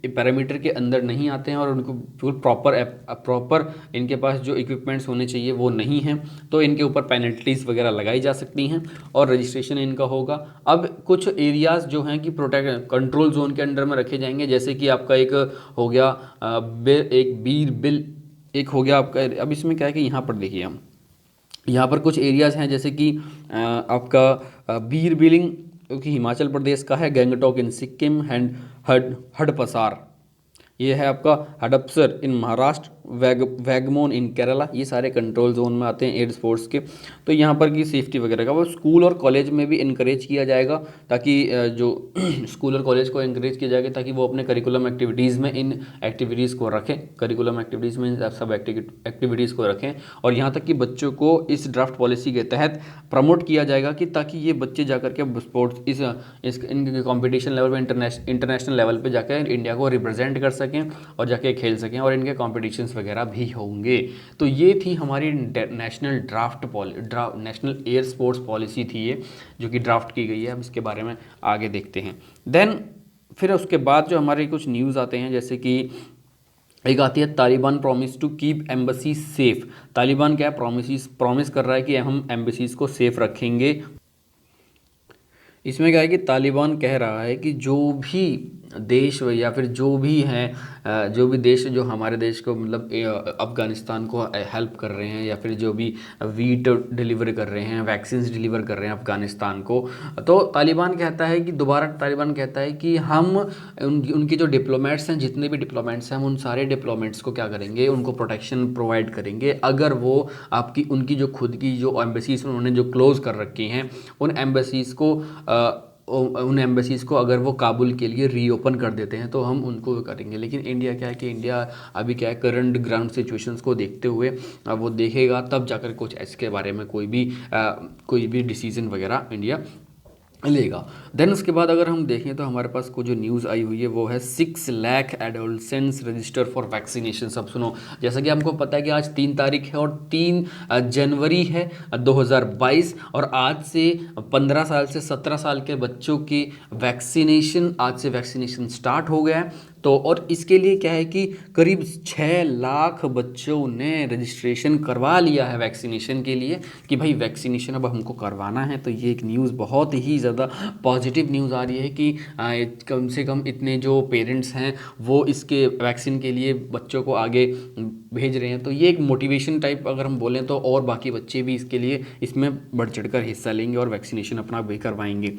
पैरामीटर के अंदर नहीं आते हैं और उनको प्रॉपर इनके पास जो इक्विपमेंट्स होने चाहिए वो नहीं हैं, तो इनके ऊपर पेनल्टीज़ वगैरह लगाई जा सकती हैं और रजिस्ट्रेशन इनका होगा। अब कुछ एरियाज़ जो हैं कि प्रोटेक्ट कंट्रोल जोन के अंडर में रखे जाएंगे, जैसे कि आपका एक हो गया एक हो गया आपका। अब इसमें क्या है कि यहाँ पर देखिए, हम यहाँ पर कुछ एरियाज़ हैं जैसे कि आपका बीर बिलिंग क्योंकि हिमाचल प्रदेश का है, गंगटोक इन सिक्किम, एंड हडपसार ये है आपका, हडपसर इन महाराष्ट्र, वैगमोन इन केरला। ये सारे कंट्रोल जोन में आते हैं एयर स्पोर्ट्स के। तो यहाँ पर की सेफ्टी वगैरह का वो स्कूल और कॉलेज में भी इनक्रेज किया जाएगा ताकि जो स्कूल और कॉलेज को इनक्रेज किया जाएगा ताकि वो अपने करिकुलम एक्टिविटीज़ में इन एक्टिविटीज़ को रखें, सब एक्टिविटीज़ को रखें। और यहाँ तक कि बच्चों को इस ड्राफ्ट पॉलिसी के तहत प्रमोट किया जाएगा कि ताकि ये बच्चे जाकर के स्पोर्ट्स इनके कॉम्पिटिशन लेवल पर, इंटरनेशनल लेवल पर जाकर इंडिया को रिप्रेजेंट कर सकें और जाके खेल सकें और इनके कॉम्पिटिशन्स वगैरह भी होंगे। तो ये थी हमारी नेशनल एयर स्पोर्ट्स पॉलिसी थी ये, जो कि ड्राफ्ट की गई है। अब इसके बारे में आगे देखते हैं। देन फिर उसके बाद जो हमारे कुछ न्यूज़ आते हैं, जैसे कि एक आती है Taliban promise to keep embassy safe. Taliban क्या प्रॉमिस कर रहा है कि हम एम्बेसीज को सेफ रखेंगे। इसमें क्या है कि तालिबान कह रहा है कि जो भी देश या फिर जो भी देश जो हमारे देश को मतलब अफ़गानिस्तान को हेल्प कर रहे हैं या फिर जो भी वीट डिलीवर कर रहे हैं, वैक्सीन्स डिलीवर कर रहे हैं अफ़गानिस्तान को, तो तालिबान कहता है कि हम उनके जो डिप्लोमेट्स हैं, जितने भी डिप्लोमेट्स हैं, हम उन सारे डिप्लोमेट्स को क्या करेंगे, उनको प्रोटेक्शन प्रोवाइड करेंगे अगर वो उनकी जो खुद की जो एम्बेसीज उन्होंने जो क्लोज़ कर रखी हैं उन एम्बेसीज़ को उन एम्बेसीज़ को अगर वो काबुल के लिए रीओपन कर देते हैं तो हम उनको करेंगे। लेकिन इंडिया क्या है कि इंडिया अभी क्या है, करंट ग्राउंड सिचुएशंस को देखते हुए वो देखेगा तब जाकर कुछ इसके बारे में कोई भी डिसीजन वगैरह इंडिया लेगा। देन उसके बाद अगर हम देखें तो हमारे पास को जो न्यूज़ आई हुई है वो है 6 lakh adolescents register for vaccination. सब सुनो, जैसा कि हमको पता है कि आज 3 तारीख है और 3 जनवरी है 2022, और आज से 15 साल से 17 साल के बच्चों की वैक्सीनेशन, आज से वैक्सीनेशन स्टार्ट हो गया है। तो और इसके लिए क्या है कि करीब 6 लाख बच्चों ने रजिस्ट्रेशन करवा लिया है वैक्सीनेशन के लिए कि भाई वैक्सीनेशन अब हमको करवाना है। तो ये एक न्यूज़ बहुत ही ज़्यादा पॉजिटिव न्यूज़ आ रही है कि कम से कम इतने जो पेरेंट्स हैं वो इसके वैक्सीन के लिए बच्चों को आगे भेज रहे हैं। तो ये एक मोटिवेशन टाइप अगर हम बोलें तो, और बाकी बच्चे भी इसके लिए इसमें बढ़ चढ़कर हिस्सा लेंगे और वैक्सीनेशन अपना भी करवाएंगे।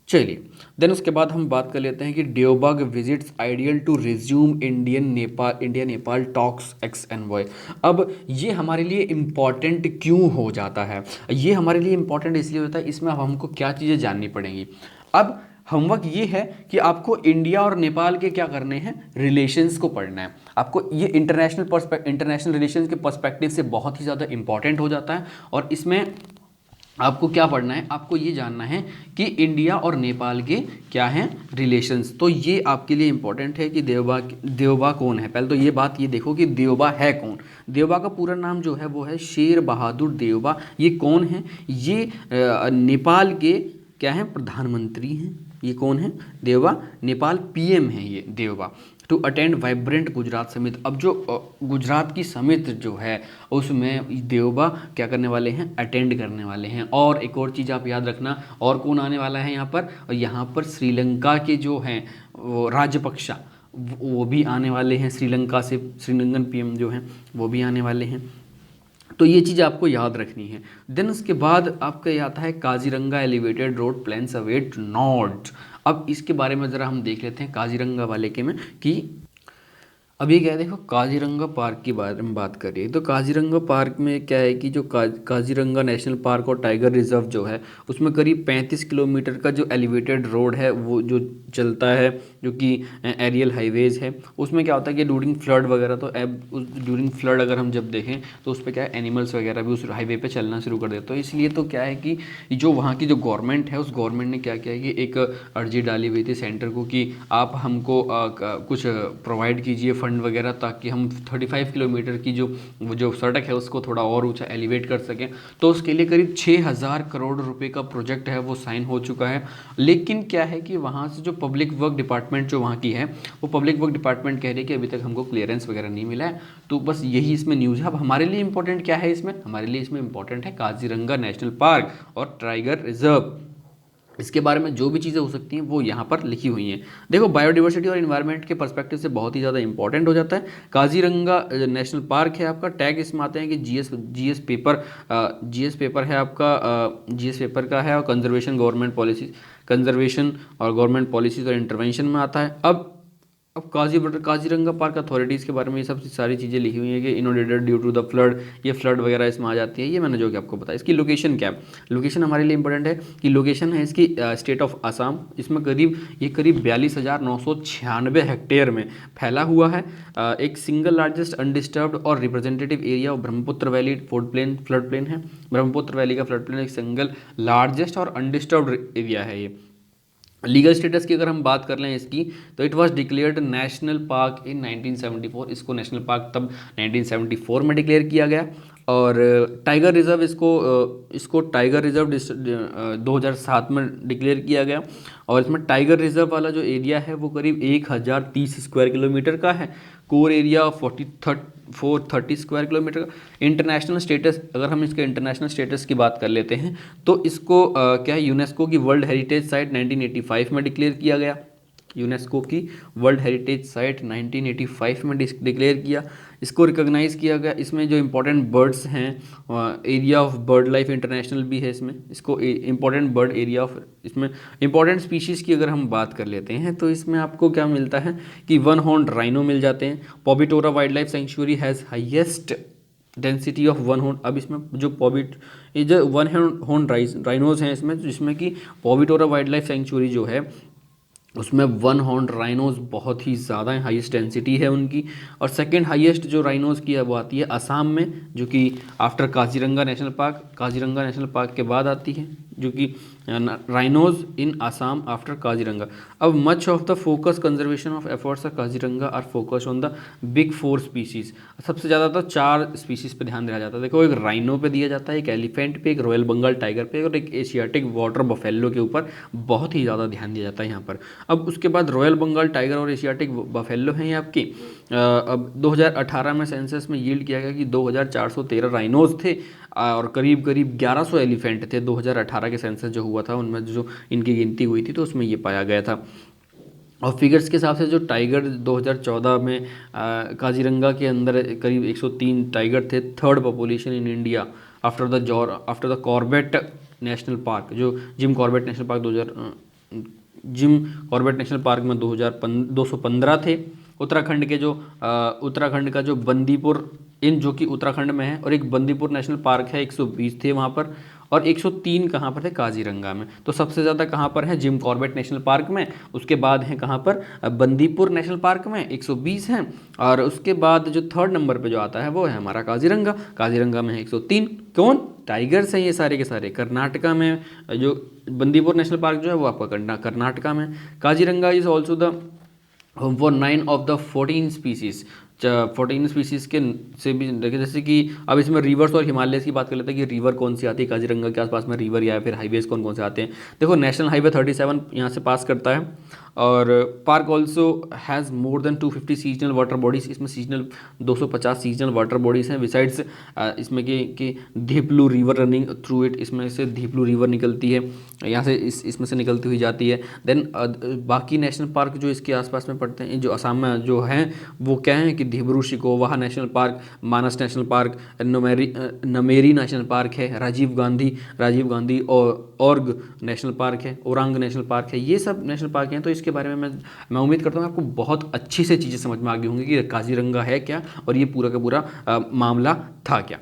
चलिए, देन उसके बाद हम बात कर लेते हैं कि डियोबाग visits ideal to resume India Nepal talks ex envoy. अब ये हमारे लिए इम्पॉर्टेंट क्यों हो जाता है? ये हमारे लिए इम्पॉर्टेंट इसलिए होता है, इसमें अब हमको क्या चीज़ें जाननी पड़ेंगी। अब होमवर्क ये है कि आपको इंडिया और नेपाल के क्या करने हैं, रिलेशंस को पढ़ना है। आपको ये इंटरनेशनल रिलेशंस के पर्सपेक्टिव से बहुत ही ज़्यादा इंपॉर्टेंट हो जाता है। और इसमें आपको क्या पढ़ना है, आपको ये जानना है कि इंडिया और नेपाल के क्या हैं रिलेशंस। तो ये आपके लिए इंपॉर्टेंट है कि देवबा कौन है। पहले तो ये बात ये देखो कि देवबा है कौन। देवबा का पूरा नाम जो है वो है शेर बहादुर देवबा। ये कौन है? ये नेपाल के क्या हैं, प्रधानमंत्री हैं। ये कौन है? देवबा नेपाल पीएम है ये Deuba. To attend vibrant Gujarat summit. अब जो गुजरात की समिट जो है उसमें देवबा क्या करने वाले हैं, अटेंड करने वाले हैं। और एक और चीज़ आप याद रखना, और कौन आने वाला है यहाँ पर, और यहाँ पर श्रीलंका के जो हैं वो राजपक्षा वो भी आने वाले हैं। श्रीलंका से श्रीलंकन पीएम जो हैं वो भी आने वाले हैं। तो ये चीज़ आपको याद रखनी है। देन उसके बाद आपका ये आता है Kaziranga elevated road plans await not. अब इसके बारे में ज़रा हम देख लेते हैं काजीरंगा वाले के में कि अब ये क्या है, देखो काजीरंगा पार्क के बारे में बात करिए तो काजीरंगा पार्क में क्या है कि जो काजीरंगा नेशनल पार्क और टाइगर रिजर्व जो है उसमें करीब 35 किलोमीटर का जो एलिवेटेड रोड है वो जो चलता है, जो कि एरियल हाईवेज है। उसमें क्या होता है कि ड्यूरिंग फ्लड वगैरह, तो ड्यूरिंग फ्लड अगर हम जब देखें तो उस पर क्या है, एनिमल्स वगैरह भी उस हाईवे पर चलना शुरू कर देते। तो इसलिए तो क्या है कि जो वहाँ की जो गवर्नमेंट है उस गवर्नमेंट ने क्या किया है कि एक अर्जी डाली हुई थी सेंटर को कि आप हमको कुछ प्रोवाइड कीजिए फंड वगैरह, ताकि हम 35 किलोमीटर की जो सड़क है उसको थोड़ा और ऊंचा एलिवेट कर सकें। तो उसके लिए करीब 6000 करोड़ रुपए का प्रोजेक्ट है वो साइन हो चुका है। लेकिन क्या है कि वहाँ से जो पब्लिक वर्क डिपार्टमेंट जो वहाँ की है वो पब्लिक वर्क डिपार्टमेंट कह रही है कि अभी तक हमको क्लियरेंस वगैरह नहीं मिला है। तो बस यही इसमें न्यूज़ है। अब हमारे लिए इंपॉर्टेंट क्या है इसमें, हमारे लिए इसमें इंपॉर्टेंट है काजीरंगा नेशनल पार्क और टाइगर रिजर्व। इसके बारे में जो भी चीज़ें हो सकती हैं वो यहाँ पर लिखी हुई हैं। देखो बायोडिवर्सिटी और इन्वायरमेंट के पर्सपेक्टिव से बहुत ही ज़्यादा इंपॉर्टेंट हो जाता है। काजीरंगा नेशनल पार्क है आपका, टैग इसमें आते हैं कि जीएस पेपर है आपका, जीएस पेपर का है, और कंजर्वेशन और गवर्नमेंट पॉलिसीज और इंटरवेंशन में आता है। अब काजीरंगा पार्क अथॉरिटीज़ के बारे में ये सब सारी चीज़ें लिखी हुई हैं कि इनोडेटेड ड्यू टू द फ्लड, ये फ्लड वगैरह इसमें आ जाती है। ये मैंने जो कि आपको बताया। इसकी लोकेशन क्या है, लोकेशन हमारे लिए इंपॉर्टेंट है कि लोकेशन है इसकी स्टेट ऑफ असम। इसमें करीब 42,996 हेक्टेयर में फैला हुआ है। एक सिंगल लार्जेस्ट अनडिस्टर्ब्ड और representative area of Brahmaputra valley flood plain है। ब्रह्मपुत्र वैली का फ्लड प्लेन एक सिंगल लार्जेस्ट और अनडिस्टर्ब्ड एरिया है ये। लीगल स्टेटस की अगर हम बात कर लें इसकी, तो it was declared national park इन 1974। इसको नेशनल पार्क तब 1974 में डिक्लेयर किया गया। और टाइगर रिजर्व इसको टाइगर रिजर्व 2007 में डिक्लेयर किया गया। और इसमें टाइगर रिजर्व वाला जो एरिया है वो करीब 1030 स्क्वायर किलोमीटर का है। कोर एरिया 430 स्क्वायर किलोमीटर का। इंटरनेशनल स्टेटस, अगर हम इसके इंटरनेशनल स्टेटस की बात कर लेते हैं तो इसको क्या है, यूनेस्को की वर्ल्ड हेरिटेज साइट 1985 में डिक्लेयर किया गया। यूनेस्को की वर्ल्ड हेरिटेज साइट 1985 में डिक्लेयर किया, इसको रिकॉग्नाइज़ किया गया। इसमें जो इंपॉर्टेंट बर्ड्स हैं, area of bird life international भी है इसमें, इसको इंपॉर्टेंट बर्ड एरिया ऑफ, इसमें इंपॉर्टेंट स्पीशीज़ की अगर हम बात कर लेते हैं तो इसमें आपको क्या मिलता है कि 1 हॉर्न राइनो मिल जाते हैं। Pobitora wildlife sanctuary has highest density of one horn, अब इसमें जो पॉबिट, ये जो वन हॉर्न राइनोज हैं इसमें, जिसमें कि पॉबिटोरा वाइल्ड लाइफ सेंचुरी जो है उसमें वन हॉर्न राइनोज बहुत ही ज़्यादा है, हाईएस्ट डेंसिटी है उनकी। और सेकंड हाईएस्ट जो राइनोज की है वो आती है असम में, जो कि after Kaziranga national park, Kaziranga national park के बाद आती है, जो कि rhinos in Assam after Kaziranga. अब much of the focus conservation of efforts of Kaziranga are focus on the big four species. सबसे ज़्यादा तो 4 स्पीसीज पे ध्यान दिया जाता है। देखो, एक राइनो पे दिया जाता है, एक एलिफेंट पे, एक रॉयल बंगाल टाइगर पे, और एक एशियाटिक वाटर बफेलो के ऊपर बहुत ही ज़्यादा ध्यान दिया जाता है यहाँ पर। अब उसके बाद रॉयल बंगाल टाइगर और एशियाटिक बफेलो हैं ये आपकी। अब 2018 में सेंसस में यील्ड किया गया कि 2413 राइनोज थे और करीब करीब 1100 एलिफेंट थे। 2018 के सेंसस जो हुआ था उनमें जो इनकी गिनती हुई थी तो उसमें ये पाया गया था। और फिगर्स के हिसाब से जो टाइगर 2014 में काजीरंगा के अंदर करीब 103 टाइगर थे, third population in India after the Corbett national park. जो Jim Corbett national park 2000 Jim Corbett national park में 215 थे। उत्तराखंड के जो उत्तराखंड का जो बंदीपुर इन जो कि उत्तराखंड में है, और एक बंदीपुर नेशनल पार्क है, 120 थे वहाँ पर, और 103 कहाँ पर थे, काजीरंगा में। तो सबसे ज़्यादा कहाँ पर है, जिम कॉर्बेट नेशनल पार्क में, उसके बाद है कहाँ पर, बंदीपुर नेशनल पार्क में 120 हैं, और उसके बाद जो थर्ड नंबर पे जो आता है वो है हमारा काजीरंगा, काजीरंगा में है 103। कौन, टाइगर्स हैं ये सारे के सारे। कर्नाटका में जो बंदीपुर नेशनल पार्क जो है वो आपका कर्नाटका में। Kaziranga is also the home for 9 of the 14 species. 14 species के से भी देखिए, जैसे कि अब इसमें रिवर्स और हिमालयस की बात कर लेते हैं कि रिवर कौन सी आती है काजीरंगा के आसपास में, रिवर या फिर हाईवेज कौन कौन से आते हैं। देखो, नेशनल हाईवे 37 यहाँ से पास करता है, और park also has more than 250 seasonal water bodies. इसमें सीजनल 250 सीजनल वाटर बॉडीज़ हैं। बिसाइड्स इसमें कि धीपलू रिवर रनिंग थ्रू इट, इसमें से धीपलू रिवर निकलती है, यहाँ से इसमें से निकलती हुई जाती है। देन बाकी नेशनल पार्क जो इसके आसपास में पड़ते हैं, जो असम में जो हैं, वो क्या हैं कि Dibru Saikhowa national park, Manas national park, Nameri national park है, राजीव गांधी और और्ग नेशनल पार्क है, ओरांग नेशनल पार्क है। ये सब नेशनल पार्क हैं। तो इसके बारे में मैं उम्मीद करता हूँ आपको बहुत अच्छी से चीज़ें समझ में आ गई होंगी कि काजीरंगा है क्या और ये पूरा का पूरा मामला था क्या।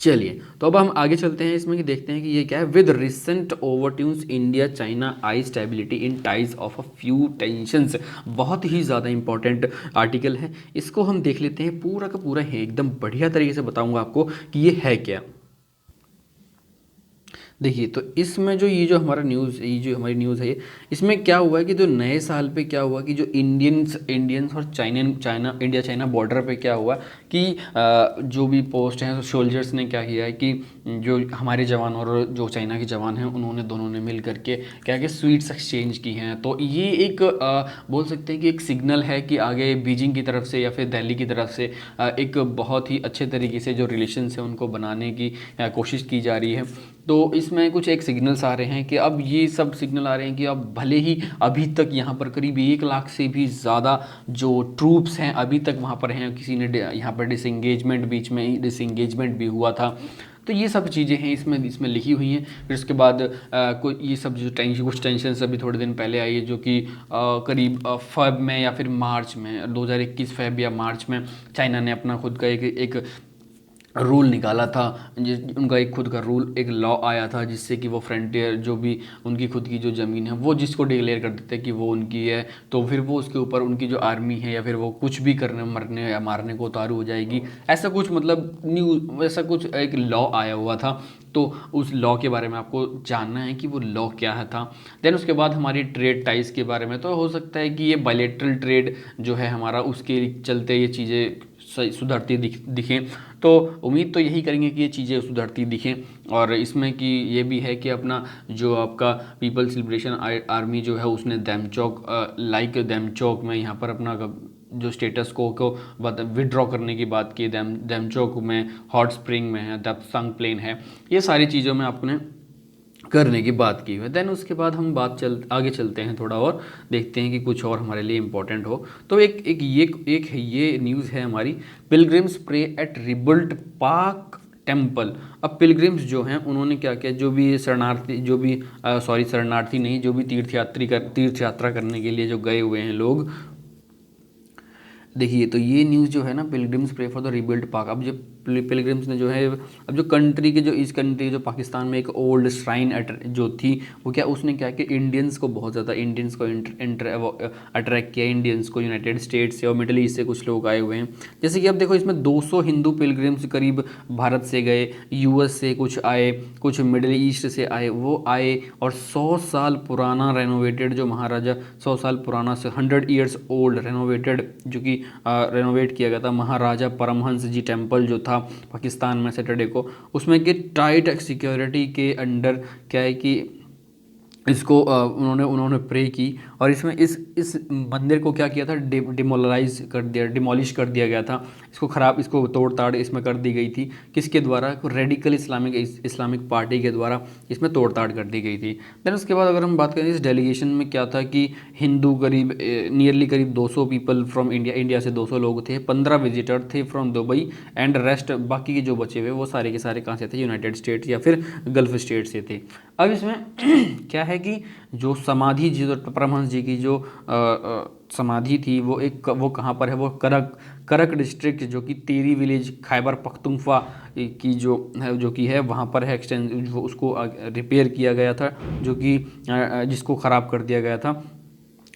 चलिए, तो अब हम आगे चलते हैं इसमें कि देखते हैं कि ये क्या है। With recent overtures India China eye stability in ties of a few tensions. बहुत ही ज़्यादा इंपॉर्टेंट आर्टिकल है, इसको हम देख लेते हैं। पूरा का पूरा है, एकदम बढ़िया तरीके से बताऊंगा आपको कि ये है क्या। देखिए, तो इसमें जो हमारी न्यूज़ है, इसमें क्या हुआ है कि जो नए साल पे क्या हुआ कि जो इंडियंस और इंडिया चाइना बॉर्डर पे क्या हुआ कि जो भी पोस्ट हैं सोल्जर्स ने क्या किया है कि जो हमारे जवान और जो चाइना के जवान हैं उन्होंने दोनों ने मिल करके क्या कि स्वीट्स एक्सचेंज की हैं। तो ये एक बोल सकते हैं कि एक सिग्नल है कि आगे बीजिंग की तरफ से या फिर दिल्ली की तरफ से एक बहुत ही अच्छे तरीके से जो रिलेशंस हैं उनको बनाने की कोशिश की जा रही है। तो इसमें कुछ एक सिग्नल्स आ रहे हैं कि अब ये सब सिग्नल आ रहे हैं कि अब भले ही अभी तक यहाँ पर करीब 1 लाख से भी ज़्यादा जो ट्रूप्स हैं अभी तक वहाँ पर हैं, किसी ने यहाँ पर बीच में डिसंगेजमेंट भी हुआ था। तो ये सब चीज़ें हैं इसमें लिखी हुई हैं। फिर उसके बाद कोई ये सब जो कुछ टेंशन अभी थोड़े दिन पहले आई है, जो कि करीब फेब में या फिर मार्च में 2021 फेब या मार्च में चाइना ने अपना खुद का एक रूल निकाला था। उनका एक खुद का रूल, एक लॉ आया था जिससे कि वो फ्रंटियर जो भी उनकी खुद की जो ज़मीन है वो जिसको डिक्लेयर कर देते हैं कि वो उनकी है, तो फिर वो उसके ऊपर उनकी जो आर्मी है या फिर वो कुछ भी करने मरने या मारने को उतारू हो जाएगी। ऐसा कुछ मतलब ऐसा कुछ एक लॉ आया हुआ था। तो उस लॉ के बारे में आपको जानना है कि वो लॉ क्या है था। देन उसके बाद हमारी ट्रेड टाइज के बारे में, तो हो सकता है कि ये बायलैटरल ट्रेड जो है हमारा उसके चलते ये चीज़ें सुधरती दिखें। तो उम्मीद तो यही करेंगे कि ये चीज़ें सुधरती दिखें। और इसमें कि ये भी है कि अपना जो आपका पीपल्स लिबरेशन आर्मी जो है उसने दैमचौक में यहाँ पर अपना जो स्टेटस को विड्रॉ करने की बात की। दैमचौक में, हॉट स्प्रिंग में है, दपसंग प्लेन है, ये सारी चीज़ों में आपने करने की बात की है। देन उसके बाद हम आगे चलते हैं थोड़ा और देखते हैं कि कुछ और हमारे लिए इम्पोर्टेंट हो। तो ये न्यूज़ है हमारी, पिलग्रिम्स प्रे एट रिबुल्ट पाक टेम्पल। अब पिलग्रिम्स जो हैं उन्होंने क्या किया, जो भी तीर्थ यात्रा करने के लिए जो गए हुए हैं लोग, देखिए, तो ये न्यूज़ जो है ना, pilgrims pray for the rebuild Pak. अब जो पिलग्रिम्स ने जो है, अब जो कंट्री के जो इस कंट्री जो पाकिस्तान में एक ओल्ड श्राइन जो थी, वो क्या उसने क्या कि इंडियंस को बहुत ज़्यादा इंडियंस को अट्रैक्ट किया, इंडियंस को यूनाइटेड स्टेट्स से और मिडल ईस्ट से कुछ लोग आए हुए हैं। जैसे कि अब देखो, इसमें 200 हिंदू पिलग्रिम्स करीब भारत से गए, यूएस से कुछ आए, कुछ मिडल ईस्ट से आए, वो आए और 100 साल पुराना रेनोवेटेड जो महाराजा 100 साल पुराना से 100 ईयर्स ओल्ड रेनोवेटेड जो कि रेनोवेट किया गया था महाराजा परमहंस जी टेम्पल जो था पाकिस्तान में सैटरडे को, उसमें कि टाइट सिक्योरिटी के अंडर क्या है कि इसको उन्होंने प्रे की। और इसमें इस मंदिर को क्या किया था, डिमोलिश कर दिया गया था, इसको तोड़ ताड़ इसमें कर दी गई थी। किसके द्वारा? रेडिकल इस्लामिक पार्टी के द्वारा इसमें तोड़ ताड़ कर दी गई थी। देन उसके बाद अगर हम बात करें इस डेलीगेशन में क्या था कि हिंदू नियरली करीब 200 पीपल फ्रॉम इंडिया से 200 लोग थे, 15 विजिटर थे फ्रॉम दुबई एंड रेस्ट बाकी के जो बचे हुए वो सारे के सारे कहाँ से थे? यूनाइटेड स्टेट्स या फिर गल्फ स्टेट से थे। अब इसमें क्या है कि जो समाधि जी, जो परमहंस जी की जो समाधि थी वो कहाँ पर है? वो करक डिस्ट्रिक्ट जो कि टेरी विलेज खैबर पख्तूनख्वा की जो कि है वहाँ पर है। एक्सटेंस उसको रिपेयर किया गया था, जो कि जिसको ख़राब कर दिया गया था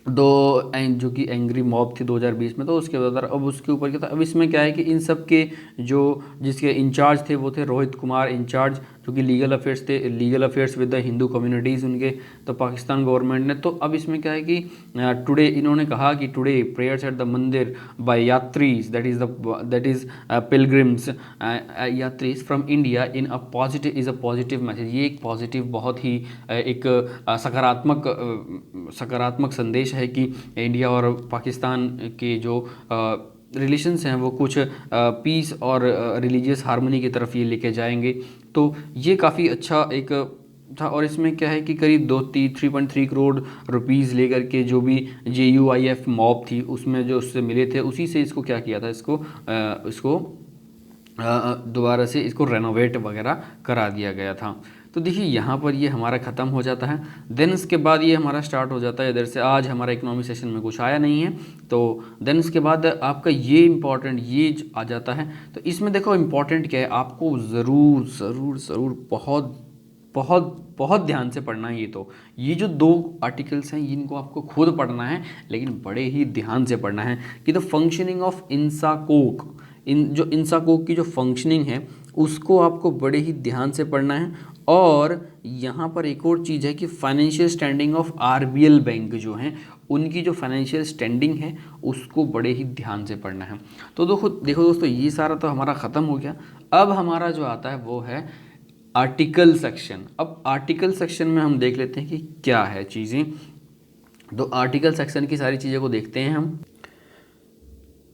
जो कि एंग्री मॉब थी 2020 में। तो उसके बाद अब उसके ऊपर क्या था, अब इसमें क्या है कि इन सब के जिसके इंचार्ज थे वो थे रोहित कुमार इंचार्ज, जो कि legal affairs with the Hindu communities उनके, तो पाकिस्तान गवर्नमेंट ने। तो अब इसमें क्या है कि टुडे इन्होंने कहा कि today prayers at the mandir by yatris that is pilgrims yatris from India in a positive message. ये एक पॉजिटिव बहुत ही एक सकारात्मक संदेश है कि इंडिया और पाकिस्तान के जो रिलेशंस हैं वो कुछ पीस और रिलीजियस हार्मनी की तरफ ये लेके जाएंगे। तो ये काफ़ी अच्छा एक था। और इसमें क्या है कि करीब 3.3 करोड़ रुपीज़ लेकर के जो भी JUIF मॉब थी उसमें जो उससे मिले थे, उसी से इसको क्या किया था, इसको दोबारा से इसको रेनोवेट वगैरह करा दिया गया था। तो देखिए यहाँ पर ये हमारा ख़त्म हो जाता है। देन उसके बाद ये हमारा स्टार्ट हो जाता है इधर से। आज हमारा इकोनॉमिक सेशन में कुछ आया नहीं है, तो देन उसके बाद आपका ये इम्पॉर्टेंट ये आ जाता है। तो इसमें देखो इम्पॉर्टेंट क्या है, आपको ज़रूर ज़रूर ज़रूर बहुत बहुत बहुत ध्यान से पढ़ना है। ये जो 2 आर्टिकल्स हैं इनको आपको खुद पढ़ना है, लेकिन बड़े ही ध्यान से पढ़ना है कि द फंक्शनिंग ऑफ इंसाकोक, जो इंसाकोक की जो फंक्शनिंग है उसको आपको बड़े ही ध्यान से पढ़ना है। और यहाँ पर एक और चीज़ है कि financial standing of RBL bank जो हैं उनकी जो फाइनेंशियल स्टैंडिंग है उसको बड़े ही ध्यान से पढ़ना है। तो देखो दोस्तों, ये सारा तो हमारा ख़त्म हो गया। अब हमारा जो आता है वो है आर्टिकल सेक्शन। अब आर्टिकल सेक्शन में हम देख लेते हैं कि क्या है चीज़ें। तो आर्टिकल सेक्शन की सारी चीज़ों को देखते हैं हम।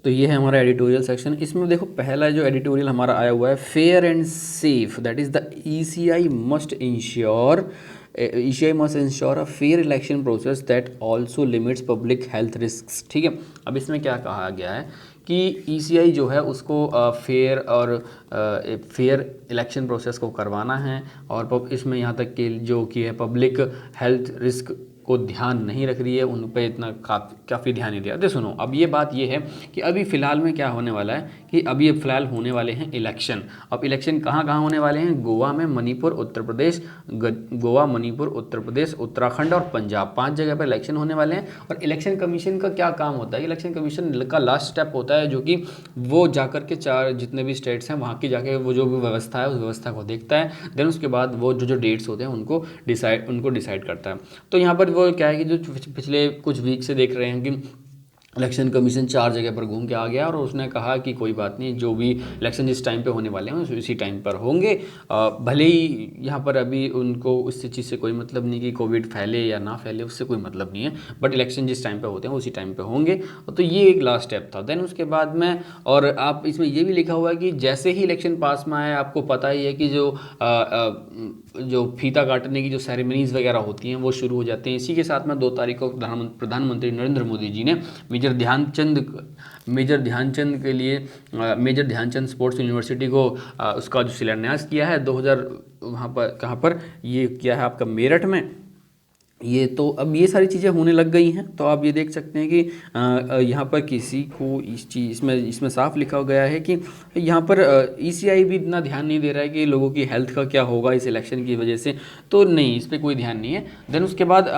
तो ये है हमारा एडिटोरियल सेक्शन। इसमें देखो पहला जो एडिटोरियल हमारा आया हुआ है, fair and safe, that is the ECI must ensure a fair election process that also limits public health risk. ठीक है, अब इसमें क्या कहा गया है कि ECI जो है उसको फेयर इलेक्शन प्रोसेस को करवाना है, और इसमें यहाँ तक कि जो कि है पब्लिक हेल्थ रिस्क को ध्यान नहीं रख रही है, उन पर इतना काफ़ी ध्यान नहीं दिया। तो सुनो, अब ये बात ये है कि अभी फ़िलहाल में क्या होने वाला है कि अभी ये फ़िलहाल होने वाले हैं इलेक्शन। अब इलेक्शन कहाँ कहाँ होने वाले हैं? गोवा में, मणिपुर, उत्तर प्रदेश, उत्तराखंड और पंजाब, 5 जगह पर इलेक्शन होने वाले हैं। और इलेक्शन कमीशन का क्या काम होता है? इलेक्शन कमीशन का लास्ट स्टेप होता है जो कि वो जाकर के 4 जितने भी स्टेट्स हैं वहाँ की जाके वो जो भी व्यवस्था है उस व्यवस्था को देखता है। देन उसके बाद वो जो डेट्स होते हैं उनको डिसाइड करता है। तो यहाँ पर वो क्या है कि जो पिछले कुछ वीक से देख रहे हैं कि इलेक्शन कमीशन 4 जगह पर घूम के आ गया और उसने कहा कि कोई बात नहीं, जो भी इलेक्शन जिस टाइम पे होने वाले हैं उसी टाइम पर होंगे। भले ही यहाँ पर अभी उनको उस चीज़ से कोई मतलब नहीं कि कोविड फैले या ना फैले, उससे कोई मतलब नहीं है, बट इलेक्शन जिस टाइम पे होते हैं उसी टाइम पे होंगे। तो ये एक लास्ट स्टेप था। देन उसके बाद में, और आप इसमें ये भी लिखा हुआ है कि जैसे ही इलेक्शन पास में आए, आपको पता ही है कि जो फीता काटने की जो सेरेमनीज़ वगैरह होती हैं वो शुरू हो जाते हैं। इसी के साथ में 2 तारीख को प्रधानमंत्री नरेंद्र मोदी जी ने मेजर ध्यानचंद स्पोर्ट्स यूनिवर्सिटी को उसका जो शिलान्यास किया है 2000 वहाँ पर कहाँ पर ये किया है आपका मेरठ में। ये तो अब ये सारी चीज़ें होने लग गई हैं, तो आप ये देख सकते हैं कि यहाँ पर किसी को इस चीज़ इसमें साफ लिखा गया है कि यहाँ पर ईसीआई भी इतना ध्यान नहीं दे रहा है कि लोगों की हेल्थ का क्या होगा इस इलेक्शन की वजह से, तो नहीं, इस पर कोई ध्यान नहीं है। देन उसके बाद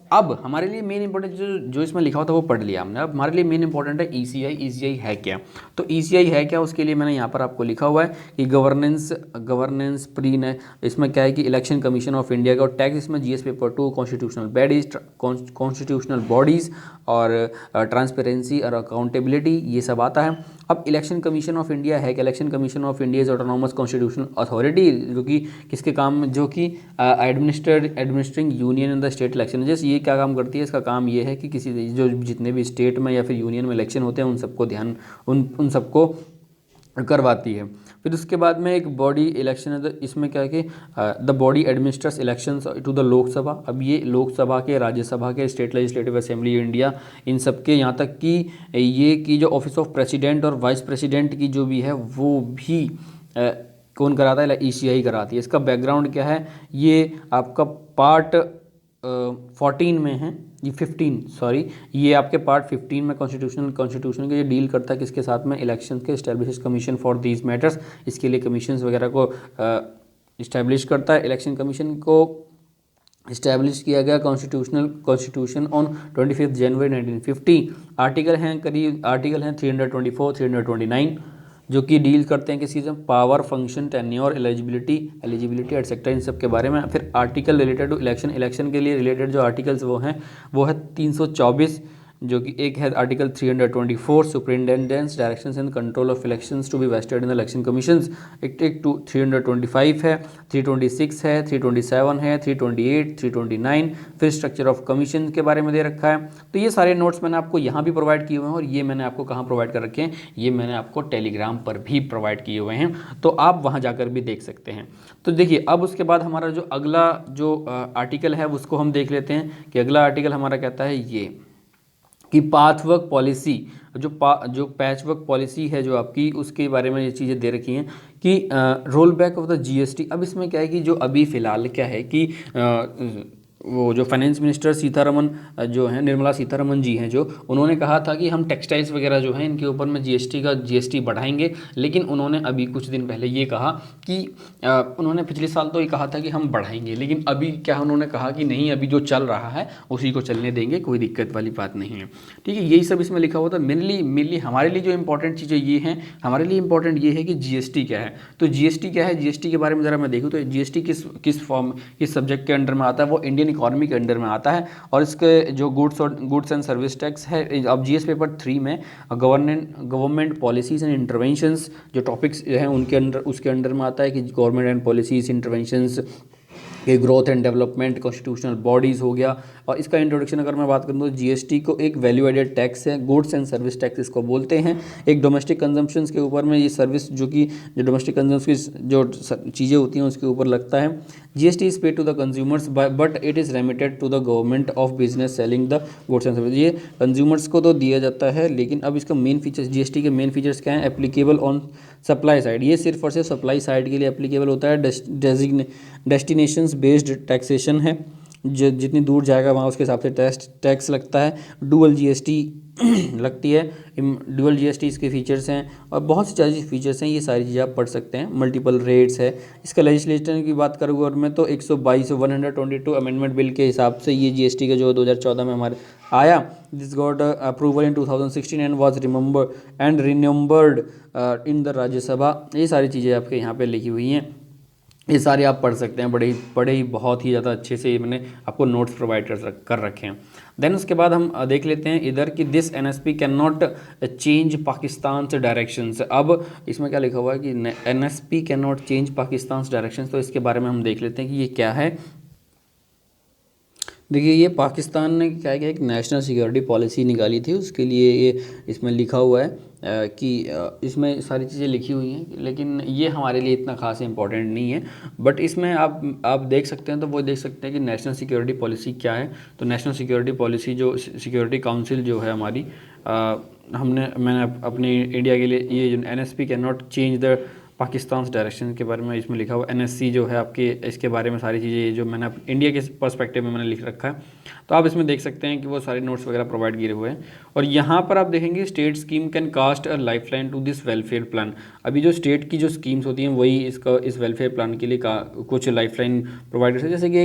अब हमारे लिए मेन इंपॉर्टेंट जो इसमें लिखा होता है वो पढ़ लिया हमने। अब हमारे लिए मेन इंपॉर्टेंट है ईसीआई। ईसीआई है क्या? तो ईसीआई है क्या, उसके लिए मैंने यहाँ पर आपको लिखा हुआ है कि गवर्नेंस प्री ने, इसमें क्या है कि इलेक्शन कमीशन ऑफ इंडिया का, और टैक्स इसमें जीएस पेपर 2 कॉन्स्टिट्यूशनल बॉडीज़ और ट्रांसपेरेंसी और अकाउंटेबिलिटी, ये सब आता है। अब इलेक्शन कमीशन ऑफ इंडिया है कि election commission of India is autonomous constitutional authority, जो कि किसके काम, जो कि administering union in the state election. जैसे ये क्या काम करती है, इसका काम ये है कि किसी जो जितने भी स्टेट में या फिर यूनियन में इलेक्शन होते हैं उन सबको करवाती है। फिर उसके बाद में एक बॉडी इलेक्शन है, इसमें क्या है कि the body administrates elections to the Lok Sabha. अब ये लोकसभा के, राज्यसभा के, स्टेट लेजिस्लेटिव असेंबली इंडिया, इन सब के, यहाँ तक कि ये की जो ऑफिस ऑफ प्रेसिडेंट और वाइस प्रेसिडेंट की जो भी है वो भी कौन कराता है? ईसीआई कराती है। इसका बैकग्राउंड क्या है? ये आपका पार्ट 14 में है, ये 15 सॉरी, ये आपके पार्ट 15 में कॉन्स्टिट्यूशन के ये डील करता है किसके साथ में? इलेक्शन के। Establish commission for these matters, इसके लिए कमीशंस वगैरह को इस्टेब्लिश करता है। इलेक्शन कमीशन को इस्टेब्लिश किया गया कॉन्स्टिट्यूशन ऑन 25 जनवरी 1950। आर्टिकल हैं 324 329, जो कि डील करते हैं किसी से power, function, tenure, eligibility etcetera, इन सब के बारे में। फिर आर्टिकल रिलेटेड टू इलेक्शन के लिए रिलेटेड जो आर्टिकल्स वो है 324, जो कि एक है article 324 superintendence directions and control of elections to be vested in the election commissions. एक 325 है, 326 है, 327 है, 328, 329। फिर स्ट्रक्चर ऑफ कमीशन के बारे में दे रखा है। तो ये सारे नोट्स मैंने आपको यहाँ भी प्रोवाइड किए हुए हैं, और ये मैंने आपको कहाँ प्रोवाइड कर रखे हैं? ये मैंने आपको टेलीग्राम पर भी प्रोवाइड किए हुए हैं, तो आप वहाँ जाकर भी देख सकते हैं। तो देखिए, अब उसके बाद हमारा जो अगला जो आर्टिकल है उसको हम देख लेते हैं कि अगला आर्टिकल हमारा कहता है ये कि पाथवर्क पॉलिसी, जो पैचवर्क पॉलिसी है जो आपकी, उसके बारे में ये चीज़ें दे रखी हैं कि roll back of the GST. अब इसमें क्या है कि जो अभी फ़िलहाल क्या है कि वो जो फाइनेंस मिनिस्टर सीतारमन जो हैं, निर्मला सीतारमन जी हैं, जो उन्होंने कहा था कि हम टेक्सटाइल्स वगैरह जो हैं इनके ऊपर में जीएसटी बढ़ाएंगे। लेकिन उन्होंने अभी कुछ दिन पहले ये कहा कि उन्होंने पिछले साल तो ये कहा था कि हम बढ़ाएंगे, लेकिन अभी क्या उन्होंने कहा कि नहीं, अभी जो चल रहा है उसी को चलने देंगे, कोई दिक्कत वाली बात नहीं है। ठीक है, यही सब इसमें लिखा हुआ था। मेनली हमारे लिए जो इंपॉर्टेंट चीज़ें ये हैं, हमारे लिए इंपॉर्टेंट ये है कि जीएसटी क्या है। तो जीएसटी क्या है, जीएसटी के बारे में ज़रा मैं देखूँ तो जीएसटी किस सब्जेक्ट के अंडर में आता है? वो इंडियन इकोनॉमी के अंडर में आता है। और इसके जो गुड्स एंड सर्विस टैक्स है, अब जीएस पेपर 3 में गवर्नमेंट पॉलिसीज़ एंड इंटरवेंशंस जो टॉपिक्स हैं उसके अंडर में आता है कि गवर्नमेंट एंड पॉलिसीज़, इंटरवेंशंस, ये growth and development, constitutional bodies हो गया। और इसका इंट्रोडक्शन अगर मैं बात करूँ तो जीएसटी को एक वैल्यू एडेड टैक्स है, गुड्स एंड सर्विस टैक्स इसको बोलते हैं। एक डोमेस्टिक कंजम्पशंस के ऊपर में ये सर्विस जो डोमेस्टिक कंजम्पशन की जो चीज़ें होती हैं उसके ऊपर लगता है। GST is paid to the consumers but it is remitted to the government of business selling the goods and service. ये कंज्यूमर्स को तो दिया जाता है, लेकिन अब इसका मेन फीचर्स, जीएसटी के मेन फीचर्स क्या हैं? एप्लीकेबल ऑन सप्लाई साइड, ये सिर्फ और सिर्फ सप्लाई साइड के लिए एप्लीकेबल होता है। डेस्टिनेशंस बेस्ड टैक्सेशन है, जितनी दूर जाएगा वहाँ उसके हिसाब से टैक्स लगता है। डुअल जीएसटी लगती है, डुअल जीएसटी इसके फीचर्स हैं, और बहुत सी सारी फीचर्स हैं, ये सारी चीज़ें आप पढ़ सकते हैं। मल्टीपल रेट्स है। इसका लेजिस्लेशन की बात करूँ और मैं तो 122 अमेंडमेंट बिल के हिसाब से ये जीएसटी का जो 2014 में हमारे आया, this got approval in 2016 and was remembered in the Rajya Sabha. ये सारी चीज़ें आपके यहाँ पे लिखी हुई हैं, ये सारे आप पढ़ सकते हैं। बड़े ही बहुत ही ज़्यादा अच्छे से मैंने आपको नोट्स प्रोवाइड कर रखे हैं। देन उसके बाद हम देख लेते हैं इधर कि this NSP can not change Pakistan directions. अब इसमें क्या लिखा हुआ है कि NSP can not change Pakistan directions, तो इसके बारे में हम देख लेते हैं कि ये क्या है। देखिए, ये पाकिस्तान ने क्या है कि एक नेशनल सिक्योरिटी पॉलिसी निकाली थी, उसके लिए ये इसमें लिखा हुआ है कि इसमें सारी चीज़ें लिखी हुई हैं, लेकिन ये हमारे लिए इतना खास इंपॉर्टेंट नहीं है। बट इसमें आप देख सकते हैं, तो वो देख सकते हैं कि नेशनल सिक्योरिटी पॉलिसी क्या है। तो नेशनल सिक्योरिटी पॉलिसी जो सिक्योरिटी काउंसिल जो है हमारी, मैंने अपनी इंडिया के लिए ये NSP can not change the Pakistan direction के बारे में इसमें लिखा हुआ, एनएससी जो है आपके, इसके बारे में सारी चीज़ें जो मैंने इंडिया के पर्सपेक्टिव में मैंने लिख रखा है, तो आप इसमें देख सकते हैं कि वो सारे नोट्स वगैरह प्रोवाइड किए हुए हैं। और यहाँ पर आप देखेंगे state scheme can cast a lifeline to this welfare plan. अभी जो स्टेट की जो स्कीम्स होती हैं वही इसका इस वेलफेयर प्लान के लिए कुछ लाइफ लाइन प्रोवाइड करते हैं। जैसे कि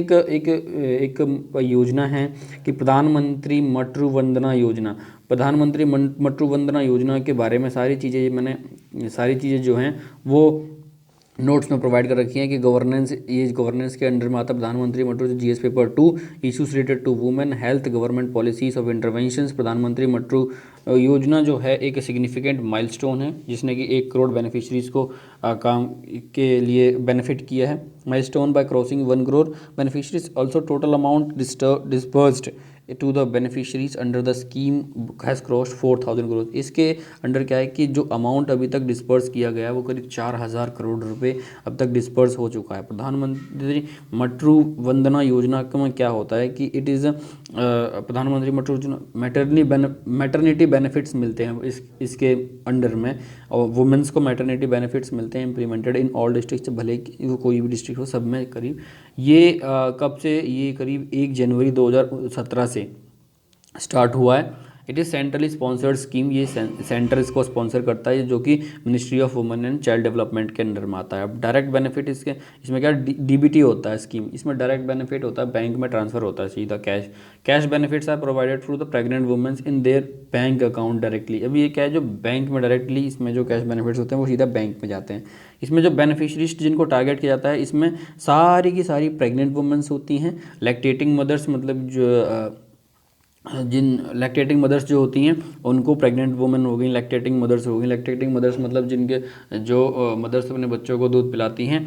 एक योजना है कि प्रधानमंत्री मटरू वंदना योजना, प्रधानमंत्री मटरू वंदना योजना के बारे में सारी चीज़ें जो हैं वो नोट्स में प्रोवाइड कर रखी हैं कि गवर्नेंस के अंडर में आता Pradhan Mantri Matru GS paper 2 issues related to women health government policies of interventions. Pradhan Mantri Matru योजना जो है एक सिग्निफिकेंट माइलस्टोन है जिसने कि 1 करोड़ बेनिफिशरीज को काम के लिए बेनिफिट किया है। Milestone by crossing 1 crore beneficiaries also total amount disbursed to the beneficiaries under the scheme has crossed 4000 crore. इसके अंडर क्या है कि जो अमाउंट अभी तक डिस्पर्स किया गया है वो करीब 4000 करोड़ रुपए अब तक डिस्पर्स हो चुका है। प्रधानमंत्री मटरू वंदना योजना में क्या होता है कि इट इज़ प्रधानमंत्री मटरू मैटरनिटी बेनिफिट्स मिलते हैं इसके अंडर में, और वुमेंस को मैटरनिटी बेनिफिट्स मिलते हैं इम्प्लीमेंटेड इन ऑल डिस्ट्रिक्ट, भले वो कोई भी डिस्ट्रिक्ट हो सब में करीब। ये कब से, ये करीब 1 जनवरी 2017 से स्टार्ट हुआ है। It is centrally sponsored scheme, ये सेंटर इसको स्पॉन्सर करता है जो कि ministry of women and child development के अंडर में आता है। अब डायरेक्ट बेनिफिट इसमें क्या डीबीटी होता है स्कीम, इसमें डायरेक्ट बेनिफिट होता है, बैंक में ट्रांसफर होता है सीधा cash benefits are provided through the pregnant womens in their bank account directly. अभी ये क्या है, जो बैंक में डायरेक्टली इसमें जो कैश बेनिफिट्स होते हैं वो सीधा बैंक में जाते हैं। इसमें जो बेनिफिशरीज जिनको टारगेट किया जाता है इसमें सारी की सारी प्रेग्नेंट वुमेन्स होती हैं, लैक्टेटिंग मदर्स, मतलब जो जिन लैक्टेटिंग मदर्स जो होती हैं उनको, प्रेग्नेंट वुमेन हो गई, लैक्टेटिंग मदर्स हो गई। लैक्टेटिंग मदर्स मतलब जिनके जो मदर्स अपने बच्चों को दूध पिलाती हैं,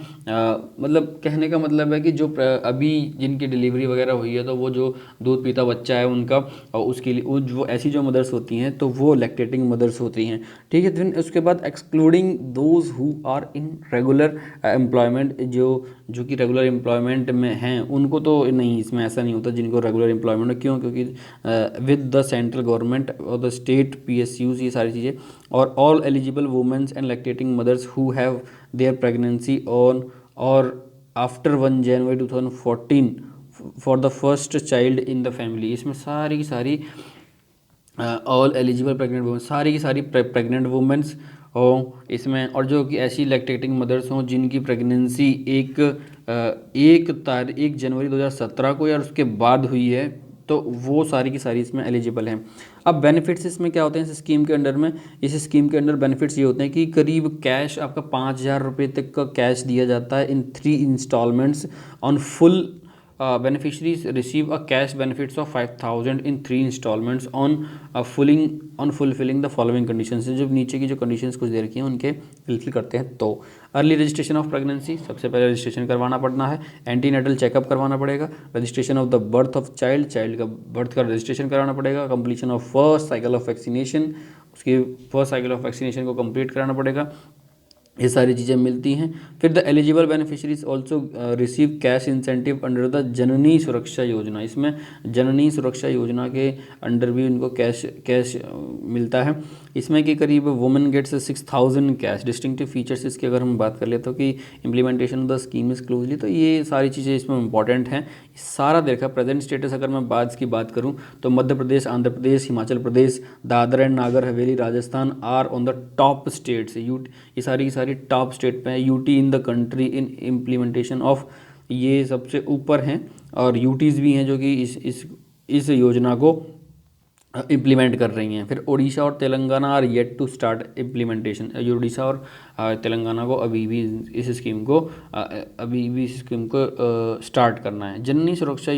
मतलब कहने का मतलब है कि जो अभी जिनकी डिलीवरी वगैरह हुई है तो वो जो दूध पीता बच्चा है उनका, और उसके लिए वो ऐसी जो मदर्स होती हैं तो वो लैक्टेटिंग मदर्स होती हैं, ठीक है। फिर उसके बाद excluding those who are in regular employment, जो कि रेगुलर एम्प्लॉयमेंट में हैं उनको तो नहीं, इसमें ऐसा नहीं होता जिनको रेगुलर एम्प्लॉयमेंट, क्यों, क्योंकि विद द सेंट्रल गवर्नमेंट और द स्टेट PSUs, ये सारी चीज़ें, और all eligible womens and lactating mothers who have their pregnancy on और after 1 January 2014 for the first child in the family. इसमें सारी की सारी ऑल एलिजिबल प्रेग्नेंट वुमेन, सारी की सारी प्रेग्नेंट वुमेन्स हो इसमें, और जो कि ऐसी लैक्टेटिंग मदर्स हों जिनकी प्रेगनेंसी 1 जनवरी 2017 को या उसके बाद हुई है, तो वो सारी की सारी इसमें एलिजिबल हैं। अब बेनिफिट्स इसमें क्या होते हैं इस स्कीम के अंडर में, इस स्कीम के अंडर बेनिफिट्स ये होते हैं कि करीब कैश आपका 5000 रुपये तक का कैश दिया जाता है in 3 instalments on full. Beneficiaries receive a cash benefits of 5000 in 3 instalments on fulfilling the following condition. जब नीचे की जो कंडीशंस कुछ दे रखी हैं उनके फुलफिल करते हैं तो अर्ली रजिस्ट्रेशन ऑफ प्रेगनेंसी, सबसे पहले रजिस्ट्रेशन करवाना पड़ना है, एंटीनेटल चेकअप करवाना पड़ेगा, registration of the birth of child का बर्थ का रजिस्ट्रेशन कराना पड़ेगा, completion of first cycle of vaccination, उसकी फर्स्ट साइकिल ऑफ वैक्सीनेशन को कंप्लीट कराना पड़ेगा, ये सारी चीज़ें मिलती हैं। फिर the eligible beneficiaries also receive cash incentive under the Janani Suraksha Yojana. इसमें जननी सुरक्षा योजना के अंडर भी उनको कैश मिलता है। इसमें कि करीब women gets 6000 cash. Distinctive features इसके अगर हम बात कर ले तो कि implementation of the scheme is closely, तो ये सारी चीज़ें इसमें इंपॉर्टेंट हैं। सारा देखा प्रेजेंट स्टेटस अगर मैं बात की बात करूँ तो Madhya Pradesh, Andhra Pradesh, Himachal Pradesh, Dadra and Nagar Haveli, Rajasthan are on the top states. ये सारी टॉप स्टेट पे है। UT in the country in implementation of, ये सबसे ऊपर हैं, और यूटीज़ भी हैं जो कि इस योजना को इम्प्लीमेंट कर रही हैं। फिर उड़ीसा और Telangana are yet to start implementation. Orissa और तेलंगाना को अभी भी इस स्कीम को स्टार्ट करना है। जननी सुरक्षा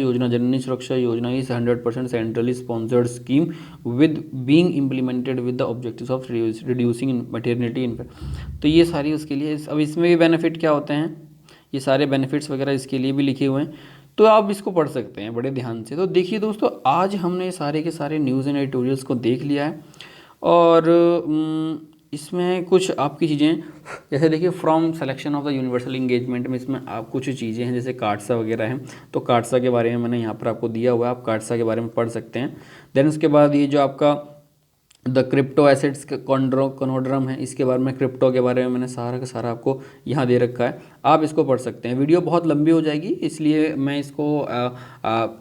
योजना is 100% centrally sponsored scheme with being implemented with the objectives of reducing maternity. तो ये सारी उसके लिए, अब इसमें भी बेनिफिट क्या होते हैं, ये सारे बेनिफिट्स वगैरह इसके लिए भी लिखे हुए हैं, तो आप इसको पढ़ सकते हैं बड़े ध्यान से। तो देखिए दोस्तों, आज हमने सारे के सारे न्यूज़ एंड एडिटोरियल्स को देख लिया है, और इसमें कुछ आपकी चीज़ें, जैसे देखिए from selection of the universal engagement में इसमें आप कुछ चीज़ें हैं जैसे कार्डसा वगैरह हैं, तो कार्डसा के बारे में मैंने यहाँ पर आपको दिया हुआ है, आप कार्डसा के बारे में पढ़ सकते हैं। देन उसके बाद ये जो आपका द क्रिप्टो एसेट्स कॉन्ड्रोकनोड्रम है, इसके बारे में, क्रिप्टो के बारे में मैंने सारा का सारा आपको यहाँ दे रखा है, आप इसको पढ़ सकते हैं। वीडियो बहुत लंबी हो जाएगी, इसलिए मैं इसको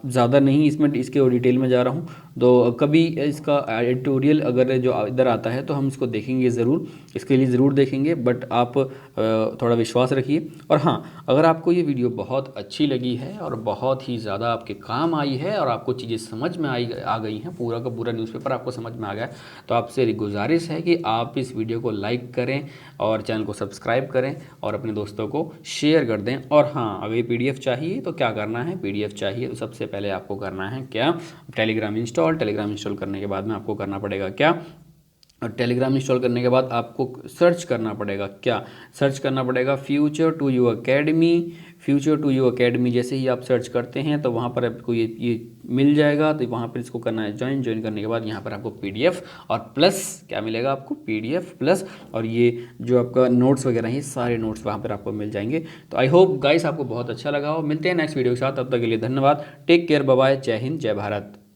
ज़्यादा नहीं इसमें इसके डिटेल में जा रहा हूँ। तो कभी इसका एडिटोरियल अगर जो इधर आता है तो हम इसको देखेंगे ज़रूर, इसके लिए ज़रूर देखेंगे, बट आप थोड़ा विश्वास रखिए। और हाँ, अगर आपको ये वीडियो बहुत अच्छी लगी है और बहुत ही ज़्यादा आपके काम आई है और आपको चीज़ें समझ में आ गई हैं, पूरा का पूरा न्यूज़पेपर आपको समझ में आ गया है, तो आपसे गुजारिश है कि आप इस वीडियो को लाइक करें और चैनल को सब्सक्राइब करें और अपने दोस्तों को शेयर कर दें। और हाँ, अगर ये पीडीएफ चाहिए तो क्या करना है, पीडीएफ चाहिए तो सबसे पहले आपको करना है क्या, टेलीग्राम इंस्टॉल करने के बाद में आपको करना पड़ेगा क्या, और टेलीग्राम इंस्टॉल करने के बाद आपको सर्च करना पड़ेगा क्या, सर्च करना पड़ेगा Future to You Academy. Future to You Academy जैसे ही आप सर्च करते हैं तो वहाँ पर आपको ये मिल जाएगा, तो वहाँ पर इसको करना है ज्वाइन करने के बाद यहाँ पर आपको पीडीएफ और प्लस क्या मिलेगा आपको, पीडीएफ प्लस और ये जो आपका नोट्स वगैरह हैं, सारे नोट्स वहाँ पर आपको मिल जाएंगे। तो आई होप गाइस आपको बहुत अच्छा लगा हो। मिलते हैं नेक्स्ट वीडियो के साथ, तब तक के लिए धन्यवाद, टेक केयर, बाय बाय, जय हिंद, जय भारत।